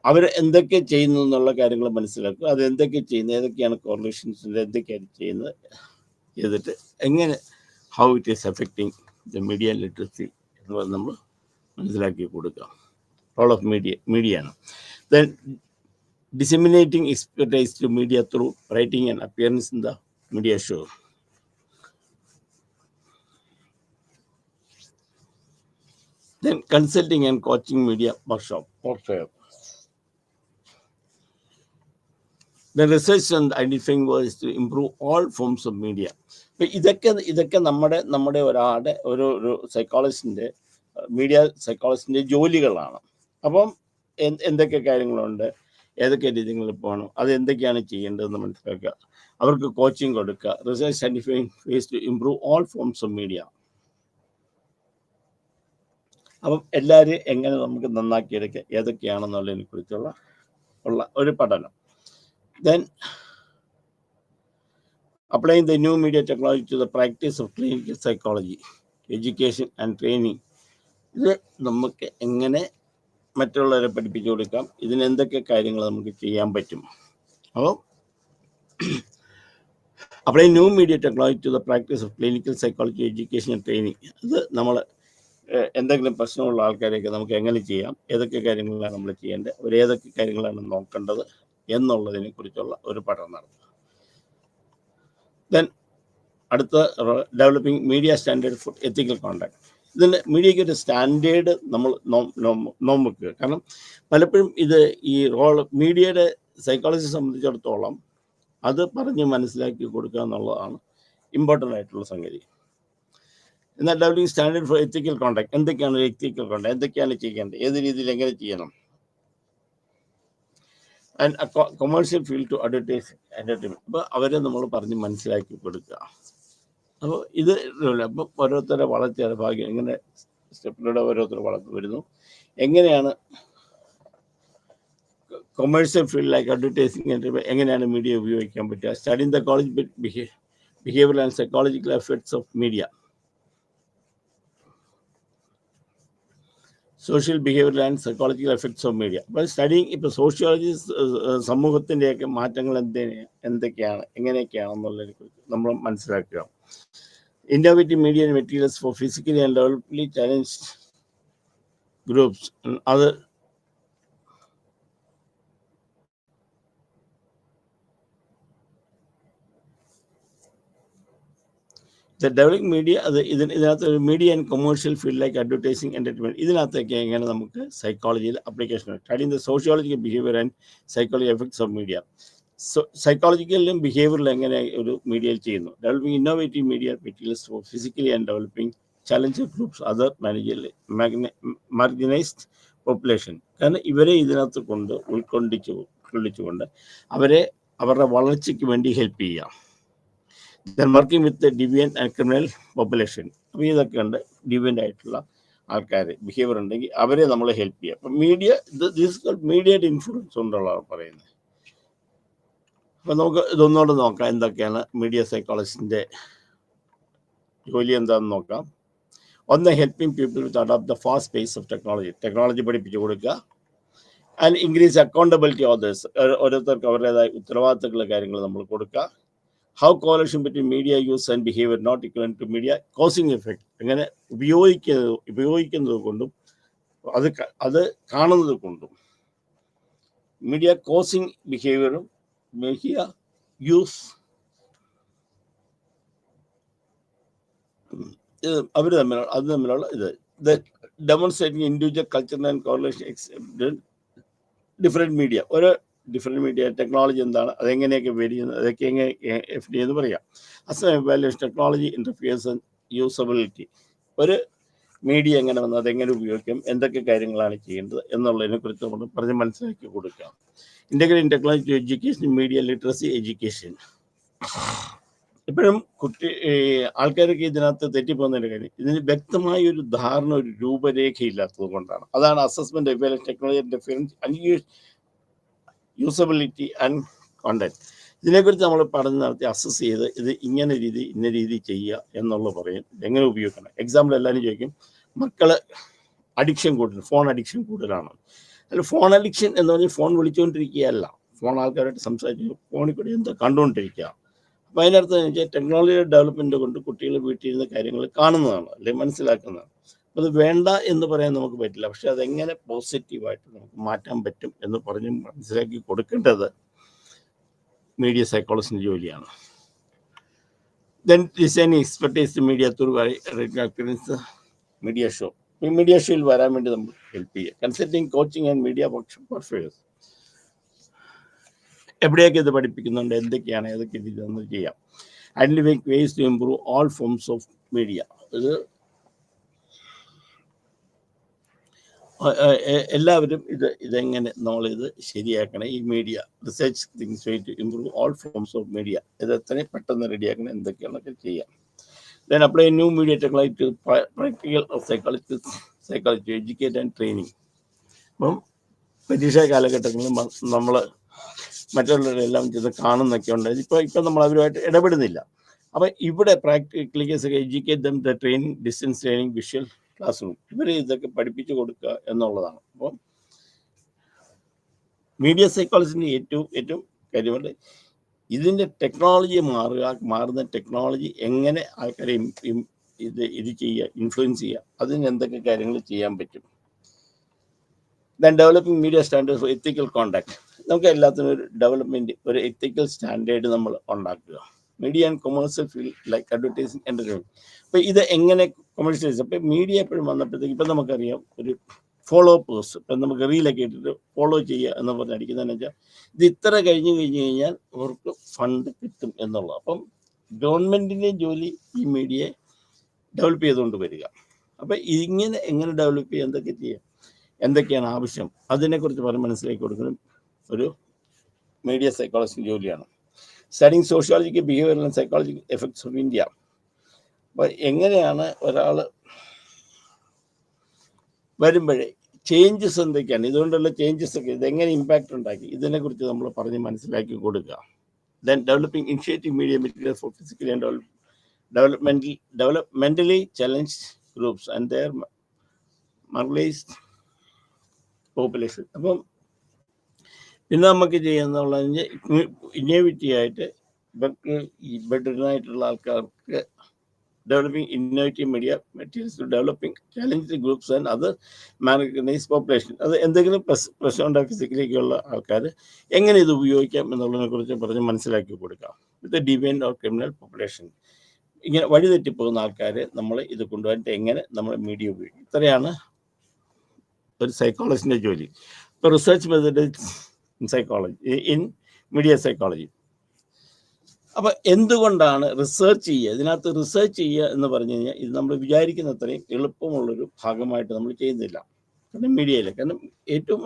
അവർ എന്തൊക്കെ ചെയ്യുന്നു എന്നുള്ള കാര്യങ്ങൾ മനസ്സിലാക്കുക, അത് എന്തൊക്കെ ചെയ്യുന്നത്, ഏതൊക്കെയാണ് കോറിലേഷൻസിൻ്റെ, എന്തൊക്കെയാണ് ചെയ്യുന്നത്, ചെയ്തിട്ട് എങ്ങനെ how it is affecting the media literacy എന്ന് നമ്മൾ മനസ്സിലാക്കി കൊടുക്കുക. റോൾ ഓഫ് മീഡിയയാണ്. Then disseminating expertise to media through writing and appearance in the media show. Then consulting and coaching media workshop or fair. The research and identifying ways to improve all forms of media. ഇതൊക്കെ നമ്മുടെ ഒരാളുടെ ഒരു സൈക്കോളജിസ്റ്റിൻ്റെ media സൈക്കോളജിസ്റ്റിൻ്റെ ജോലികളാണ്. അപ്പം എന്തൊക്കെ കാര്യങ്ങളുണ്ട്, ഏതൊക്കെ രീതികളിൽ പോകണം, അത് എന്തൊക്കെയാണ് ചെയ്യേണ്ടതെന്ന് മനസ്സിലാക്കുക, അവർക്ക് കോച്ചിങ് കൊടുക്കുക. Research identifying ways to improve all forms of media. അപ്പം എല്ലാവരും എങ്ങനെ നമുക്ക് നന്നാക്കിയെടുക്കുക, ഏതൊക്കെയാണെന്നുള്ളതിനെ കുറിച്ചുള്ള ഒരു പഠനം. Then applying the new media technology to the practice of clinical psychology, education and training. ഇത് നമുക്ക് എങ്ങനെ മറ്റുള്ളവരെ പഠിപ്പിച്ചു കൊടുക്കാം, ഇതിന് എന്തൊക്കെ കാര്യങ്ങൾ നമുക്ക് ചെയ്യാൻ പറ്റും. അപ്പോൾ applying new media technology to the practice of clinical psychology, education and training. ഇത് നമ്മൾ എന്തെങ്കിലും പ്രശ്നമുള്ള ആൾക്കാരെയൊക്കെ നമുക്ക് എങ്ങനെ ചെയ്യാം, ഏതൊക്കെ കാര്യങ്ങളാണ് നമ്മൾ ചെയ്യേണ്ടത്, അവർ ഏതൊക്കെ കാര്യങ്ങളാണ് നോക്കേണ്ടത് എന്നുള്ളതിനെ കുറിച്ചുള്ള ഒരു പഠനം നടത്തുക. ദെൻ അടുത്ത developing media standard for ethical contact. ഇതിൻ്റെ മീഡിയയ്ക്ക് ഒരു സ്റ്റാൻഡേർഡ് നമ്മൾ നോക്കുക. കാരണം പലപ്പോഴും ഇത് ഈ റോൾ മീഡിയയുടെ സൈക്കോളജിയെ സംബന്ധിച്ചിടത്തോളം അത് പറഞ്ഞ് മനസ്സിലാക്കി കൊടുക്കുക എന്നുള്ളതാണ് ഇമ്പോർട്ടൻ്റ് ആയിട്ടുള്ള സംഗതി. എന്നാൽ developing standard for ethical contact, എന്തൊക്കെയാണ് എത്തിക്കൽ കോണ്ടാക്ട്, എന്തൊക്കെയാണ് ചെയ്യേണ്ടത്, ഏത് രീതിയിൽ എങ്ങനെ ചെയ്യണം. And commercial field to advertising entertainment. അപ്പോൾ അവരെ നമ്മൾ പറഞ്ഞ് മനസ്സിലാക്കി കൊടുക്കുക. അപ്പോൾ ഇത് അപ്പം ഓരോരുത്തരുടെ വളർച്ചയുടെ ഭാഗ്യം എങ്ങനെ സ്റ്റെപ്പിലൂടെ ഓരോരുത്തർ വളർന്നു വരുന്നു, എങ്ങനെയാണ് കൊമേഴ്ഷ്യൽ ഫീൽഡിലേക്ക് അഡ്വർടൈസിങ് എങ്ങനെയാണ് മീഡിയ ഉപയോഗിക്കാൻ പറ്റുക. Studying the college behaviour and psychological effects of media. Social behaviour and psychological effects of media. അപ്പോൾ സ്റ്റഡിങ് ഇപ്പോൾ സോഷ്യോളജി സമൂഹത്തിൻ്റെയൊക്കെ മാറ്റങ്ങൾ എന്തൊക്കെയാണ്, എങ്ങനെയൊക്കെയാണെന്നുള്ളതിനെ കുറിച്ച് നമ്മൾ മനസ്സിലാക്കുക. Innovative media materials for physically and developmentally challenged groups. അത് ഡെവലപ്പിംഗ് മീഡിയ, അത് ഇതിനകത്ത് ഒരു മീഡിയ ആൻഡ് കൊമേഴ്ഷ്യൽ ഫീൽഡിലേക്ക് അഡ്വർടൈസിങ് എൻ്റർടൈൻമെൻറ്റ്, ഇതിനകത്തൊക്കെ എങ്ങനെ നമുക്ക് സൈക്കോളജിയിൽ application. Studying the sociological behaviour and psychology effects of media. സൈക്കോളജിക്കലിലും ബിഹേവിയറിലും എങ്ങനെ ഒരു മീഡിയയിൽ ചെയ്യുന്നു. Developing innovative media materials for physically and developing challenge groups, other marginalised population. കാരണം ഇവരെ ഇതിനകത്ത് ഉൾക്കൊള്ളിച്ചുകൊണ്ട് അവരുടെ വളർച്ചയ്ക്ക് വേണ്ടി ഹെൽപ്പ് ചെയ്യാം. Then working with deviant and criminal population. അപ്പോൾ ഇതൊക്കെ ഉണ്ട്, ഡിവിയൻ്റ് ആയിട്ടുള്ള ആൾക്കാർ ബിഹേവിയർ ഉണ്ടെങ്കിൽ അവരെ നമ്മൾ ഹെൽപ്പ് ചെയ്യാം. അപ്പം മീഡിയയുടെ ഇൻഫ്ലുവൻസ് കൊണ്ടുള്ളതാണ് പറയുന്നത്. അപ്പം നമുക്ക് ഇതൊന്നുകൂടെ നോക്കാം, എന്തൊക്കെയാണ് മീഡിയ സൈക്കോളജിസ്റ്റിൻ്റെ ജോലി എന്താണെന്ന് നോക്കാം. ഒന്ന് helping people with adopt the fast pace of technology പഠിപ്പിച്ചു കൊടുക്കുക. ആൻഡ് ഇൻക്രീസ് അക്കൗണ്ടബിലിറ്റി ഓതേഴ്സ്, ഓരോരുത്തർക്ക് അവരുടേതായ ഉത്തരവാദിത്തങ്ങളുടെ കാര്യങ്ങൾ നമ്മൾ കൊടുക്കുക. How correlation between media use and behaviour not equivalent to media causing effect, എങ്ങനെ ഉപയോഗിക്കുന്നത് കൊണ്ടും അത് കാണുന്നത് കൊണ്ടും മീഡിയ കോസിങ് ബിഹേവിയറും മീഡിയ യൂസ് അവർ തമ്മിലുള്ള ഇത് demonstrating individual culture and correlation different media, ഓരോ ഡിഫറെൻറ്റ് മീഡിയ ടെക്നോളജി എന്താണ്, അതെങ്ങനെയൊക്കെ വരുന്നത്, അതൊക്കെ എങ്ങനെ FD എന്ന് പറയാം. Assume evaluation technology interferes and usability, ഒരു മീഡിയ എങ്ങനെ വന്ന് അതെങ്ങനെ ഉപയോഗിക്കും, എന്തൊക്കെ കാര്യങ്ങളാണ് ചെയ്യേണ്ടത് എന്നുള്ളതിനെ കുറിച്ച് നമ്മൾ പറഞ്ഞ് മനസ്സിലാക്കി കൊടുക്കാം. Integrating technology to education, media literacy education. ഇപ്പോഴും ആൾക്കാരൊക്കെ ഇതിനകത്ത് തെറ്റിപ്പോകുന്നതിൻ്റെ കാര്യം ഇതിന് വ്യക്തമായ ഒരു ധാരണ, ഒരു രൂപരേഖയില്ലാത്തത് കൊണ്ടാണ്. അതാണ് assessment evaluation technology difference usability and content. ഇതിനെക്കുറിച്ച് നമ്മൾ പഠനം നടത്തി അസസ് ചെയ്ത് ഇത് ഇന്ന രീതി ചെയ്യുക എന്നുള്ളത് പറയും, എങ്ങനെ ഉപയോഗിക്കണം. എക്സാമ്പിൾ എല്ലാവരും ചോദിക്കും, മക്കള് അഡിക്ഷൻ കൂടുതൽ, ഫോൺ അഡിക്ഷൻ കൂടുതലാണ്. അല്ല, ഫോൺ അഡിക്ഷൻ എന്ന് പറഞ്ഞാൽ ഫോൺ വിളിച്ചുകൊണ്ടിരിക്കുകയല്ല, ഫോൺ ആൾക്കാരായിട്ട് സംസാരിച്ചു ഫോണിൽ കൂടി എന്താ കണ്ടുകൊണ്ടിരിക്കുക. അപ്പോൾ അതിനർത്ഥം എന്ന് വെച്ചാൽ ടെക്നോളജിയുടെ ഡെവലപ്മെൻറ്റ് കൊണ്ട് കുട്ടികൾ വീട്ടിലിരുന്ന കാര്യങ്ങൾ കാണുന്നതാണ്, അല്ലെങ്കിൽ മനസ്സിലാക്കുന്നതാണ്. അത് വേണ്ട എന്ന് പറയാൻ നമുക്ക് പറ്റില്ല, പക്ഷെ അതെങ്ങനെ പോസിറ്റീവായിട്ട് നമുക്ക് മാറ്റാൻ പറ്റും എന്ന് പറഞ്ഞ് മനസ്സിലാക്കി കൊടുക്കേണ്ടത് മീഡിയ സൈക്കോളജിൻ്റെ ജോലിയാണ്. Then designing expertise media through media show. ഈ മീഡിയ ഷോയിൽ വരാൻ വേണ്ടി നമ്മൾ ഹെൽപ്പ് ചെയ്യുക. Consulting, coaching and media workshop for fairs. എവിടെയൊക്കെ ഇത് പഠിപ്പിക്കുന്നുണ്ട്, എന്തൊക്കെയാണ്, ഏതൊക്കെ ഇതൊന്ന് ചെയ്യാം. Identify ways to improve all forms of media. ഇത് എല്ലാവരും ഇതെങ്ങനെ നമ്മളിത് ശരിയാക്കണം. ഈ media research things way to improve all forms of media, ഇത് എത്രയും പെട്ടെന്ന് റെഡിയാക്കണം, എന്തൊക്കെയാണൊക്കെ ചെയ്യാം. Then apply new media technology to practical of psychology educate and training. അപ്പം പരീക്ഷാ കാലഘട്ടങ്ങളിൽ നമ്മൾ മറ്റുള്ളവരെല്ലാം ഇത് കാണുന്നൊക്കെ ഉണ്ട്. ഇപ്പം നമ്മൾ അവരുമായിട്ട് ഇടപെടുന്നില്ല. അപ്പം ഇവിടെ practically educate them the training, distance training, visual class room, ഇവർ ഇതൊക്കെ പഠിപ്പിച്ചു കൊടുക്കുക എന്നുള്ളതാണ്. അപ്പം മീഡിയ സൈക്കോളജിൻ്റെ ഏറ്റവും കാര്യമുണ്ട് ഇതിൻ്റെ ടെക്നോളജി മാറുന്ന ടെക്നോളജി എങ്ങനെ ആൾക്കാരെ ഇത് ചെയ്യുക, ഇൻഫ്ലുവൻസ് ചെയ്യുക, അതിന് എന്തൊക്കെ കാര്യങ്ങൾ ചെയ്യാൻ പറ്റും. Then developing media standards four ethical contact. നമുക്ക് എല്ലാത്തിനും ഒരു ഡെവലപ്മെൻറ്റ്, ഒരു എത്തിക്കൽ സ്റ്റാൻഡേർഡ് നമ്മൾ ഉണ്ടാക്കുക. Media and commercial field like advertising, entertainment. അപ്പോൾ ഇത് എങ്ങനെ കൊമേഴ്സ്യലൈസ്, അപ്പോൾ മീഡിയ എപ്പോഴും വന്നപ്പോഴത്തേക്ക് ഇപ്പം നമുക്കറിയാം ഒരു ഫോളോ പേഴ്സ്, ഇപ്പം നമുക്ക് റീലൊക്കെ ഇട്ടിട്ട് ഫോളോ ചെയ്യുക എന്ന് പറഞ്ഞ് അടിക്കുന്നതെന്ന് വെച്ചാൽ ഇത് ഇത്ര കഴിഞ്ഞ് കഴിഞ്ഞാൽ അവർക്ക് ഫണ്ട് കിട്ടും എന്നുള്ളത്. അപ്പം ഗവൺമെൻറ്റിൻ്റെ ജോലി ഈ മീഡിയയെ ഡെവലപ്പ് ചെയ്തുകൊണ്ട് വരിക. അപ്പം ഇങ്ങനെ എങ്ങനെ ഡെവലപ്പ് ചെയ്യുക, എന്തൊക്കെയാണ് ആവശ്യം, അതിനെക്കുറിച്ച് പറഞ്ഞ് മനസ്സിലാക്കി കൊടുക്കണം ഒരു മീഡിയ സൈക്കോളജി ജോലിയാണ്. Studying sociological, behavioural and psychological effects of India. അപ്പോൾ എങ്ങനെയാണ് ഒരാൾ വരുമ്പോഴേ ചേഞ്ചസ് എന്തൊക്കെയാണ്, ഇതുകൊണ്ടുള്ള ചേഞ്ചസ് ഒക്കെ ഇതെങ്ങനെ ഇമ്പാക്റ്റ് ഉണ്ടാക്കി, ഇതിനെക്കുറിച്ച് നമ്മൾ പറഞ്ഞ് മനസ്സിലാക്കി കൊടുക്കുക. Then developing initiative media material for physically and developmentally challenge groups and their marginalised population. അപ്പം പിന്നെ നമുക്ക് ചെയ്യുന്നുള്ളതിന് ഇന്നോവേറ്റീവായിട്ട് ഇവർക്ക് ഇവിടുന്നായിട്ടുള്ള ആൾക്കാർക്ക് developing innovative media materials to developing challenge groups and other marginalised population. അത് എന്തെങ്കിലും പ്രശ്നം ഉണ്ടാക്കി ഫിസിക്കലിക്കുള്ള ആൾക്കാർ എങ്ങനെ ഇത് ഉപയോഗിക്കാം എന്നുള്ളതിനെ കുറിച്ച് പറഞ്ഞ് മനസ്സിലാക്കി കൊടുക്കാം. വിത്ത് ഡിവൈൻ ഓർ ക്രിമിനൽ പോപ്പുലേഷൻ. ഇങ്ങനെ വഴിതെറ്റിപ്പോകുന്ന ആൾക്കാരെ നമ്മൾ ഇത് കൊണ്ടുപോയിട്ട് എങ്ങനെ നമ്മൾ മീഡിയ ഉപയോഗിക്കും. ഇത്രയാണ് ഒരു സൈക്കോളജിൻ്റെ ജോലി. ഇപ്പോൾ research methods in psychology, in media psychology. അപ്പം എന്തുകൊണ്ടാണ് റിസർച്ച് ചെയ്യുക, ഇതിനകത്ത് റിസർച്ച് ചെയ്യുക എന്ന് പറഞ്ഞു കഴിഞ്ഞാൽ ഇത് നമ്മൾ വിചാരിക്കുന്ന അത്രയും എളുപ്പമുള്ളൊരു ഭാഗമായിട്ട് നമ്മൾ ചെയ്യുന്നില്ല. കാരണം മീഡിയയിൽ, കാരണം ഏറ്റവും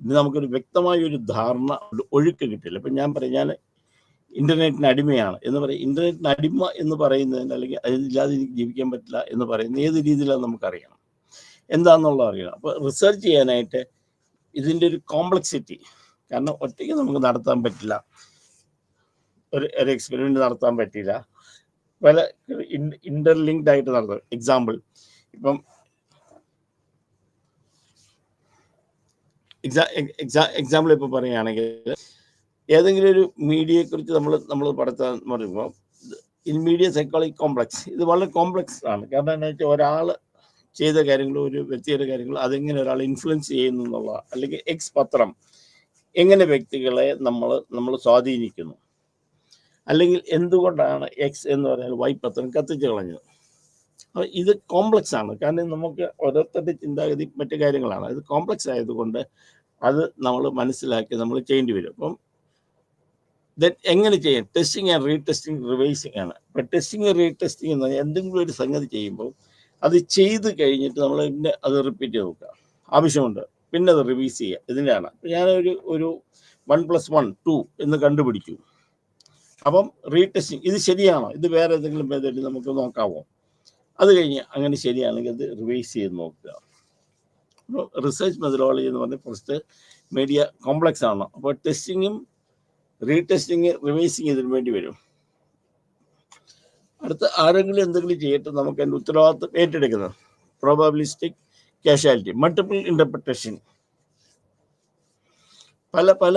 ഇത് നമുക്കൊരു വ്യക്തമായ ഒരു ധാരണ, ഒരു ഒഴുക്ക് കിട്ടില്ല. ഇപ്പം ഞാൻ ഇൻ്റർനെറ്റിന് അടിമയാണ് എന്ന് പറയും. ഇൻ്റർനെറ്റിന് അടിമ എന്ന് പറയുന്നതിന്, അല്ലെങ്കിൽ അതില്ലാതെ എനിക്ക് ജീവിക്കാൻ പറ്റില്ല എന്ന് പറയുന്നത് ഏത് രീതിയിലാണ് നമുക്കറിയണം, എന്താണെന്നുള്ളത് അറിയണം. അപ്പോൾ റിസർച്ച് ചെയ്യാനായിട്ട് ഇതിൻ്റെ ഒരു കോംപ്ലക്സിറ്റി, കാരണം ഒറ്റയ്ക്ക് നമുക്ക് നടത്താൻ പറ്റില്ല, ഒരു എക്സ്പെരിമെൻ്റ് നടത്താൻ പറ്റില്ല, പല ഇൻ്റർലിങ്ക്ഡ് ആയിട്ട് നടത്തും. എക്സാമ്പിൾ, ഇപ്പം എക്സാമ്പിൾ ഇപ്പോൾ പറയുകയാണെങ്കിൽ ഏതെങ്കിലും ഒരു മീഡിയയെക്കുറിച്ച് നമ്മൾ പഠിത്താൻ പറയുമ്പോൾ ഇൻ മീഡിയ സൈക്കോളജി കോംപ്ലക്സ്, ഇത് വളരെ കോംപ്ലക്സ് ആണ്. കാരണം എന്താ വെച്ചാൽ ഒരാൾ ചെയ്ത കാര്യങ്ങളും ഒരു വ്യക്തിയുടെ കാര്യങ്ങളും അതെങ്ങനെ ഒരാൾ ഇൻഫ്ലുവൻസ് ചെയ്യുന്നു എന്നുള്ള, അല്ലെങ്കിൽ എക്സ് പത്രം എങ്ങനെ വ്യക്തികളെ നമ്മൾ സ്വാധീനിക്കുന്നു, അല്ലെങ്കിൽ എന്തുകൊണ്ടാണ് എക്സ് എന്ന് പറഞ്ഞാൽ വൈ പത്രം കത്തിച്ചു കളഞ്ഞത്. അപ്പോൾ ഇത് കോംപ്ലക്സ് ആണ്. കാരണം നമുക്ക് ഓരോരുത്തരുടെ ചിന്താഗതി മറ്റു കാര്യങ്ങളാണ്. ഇത് കോംപ്ലക്സ് ആയതുകൊണ്ട് അത് നമ്മൾ മനസ്സിലാക്കി നമ്മൾ ചെയ്യേണ്ടി വരും. അപ്പം എങ്ങനെ ചെയ്യാം? ടെസ്റ്റിംഗ് ആൻഡ് റീടെസ്റ്റിംഗ്, റിവൈസിങ് ആണ്. ഇപ്പം ടെസ്റ്റിംഗ് റീടെസ്റ്റിംഗ് എന്ന് പറഞ്ഞാൽ എന്തെങ്കിലും ഒരു സംഗതി ചെയ്യുമ്പോൾ അത് ചെയ്ത് കഴിഞ്ഞിട്ട് നമ്മൾ പിന്നെ അത് റിപ്പീറ്റ് ചെയ്ത് നോക്കുക, ആവശ്യമുണ്ട്, പിന്നെ അത് റിവൈസ് ചെയ്യുക. ഇതിൻ്റെയാണ് ഞാനൊരു 1+1 2 എന്ന് കണ്ടുപിടിച്ചു. അപ്പം റീടെസ്റ്റിംഗ്, ഇത് ശരിയാണോ, ഇത് വേറെ ഏതെങ്കിലും മെത്തേഡിൽ നമുക്ക് നോക്കാമോ, അത് കഴിഞ്ഞ് അങ്ങനെ ശരിയാണെങ്കിൽ അത് റിവൈസ് ചെയ്ത് നോക്കുക. അപ്പോൾ റിസർച്ച് മെത്തഡോളജി എന്ന് പറഞ്ഞാൽ ഫസ്റ്റ് മീഡിയ കോംപ്ലക്സ് ആണ്. അപ്പോൾ ടെസ്റ്റിങ്ങും റീടെസ്റ്റിങ് റിവൈസിങ് ഇതിന് വേണ്ടി വരും. അടുത്ത ആരെങ്കിലും എന്തെങ്കിലും ചെയ്തിട്ട് നമുക്ക് അതിൻ്റെ ഉത്തരവാദിത്വം ഏറ്റെടുക്കുന്നത് പ്രോബബിലിസ്റ്റിക് കാഷ്വാലിറ്റി, മൾട്ടിപ്പിൾ ഇൻ്റർപ്രിട്ടേഷൻ, പല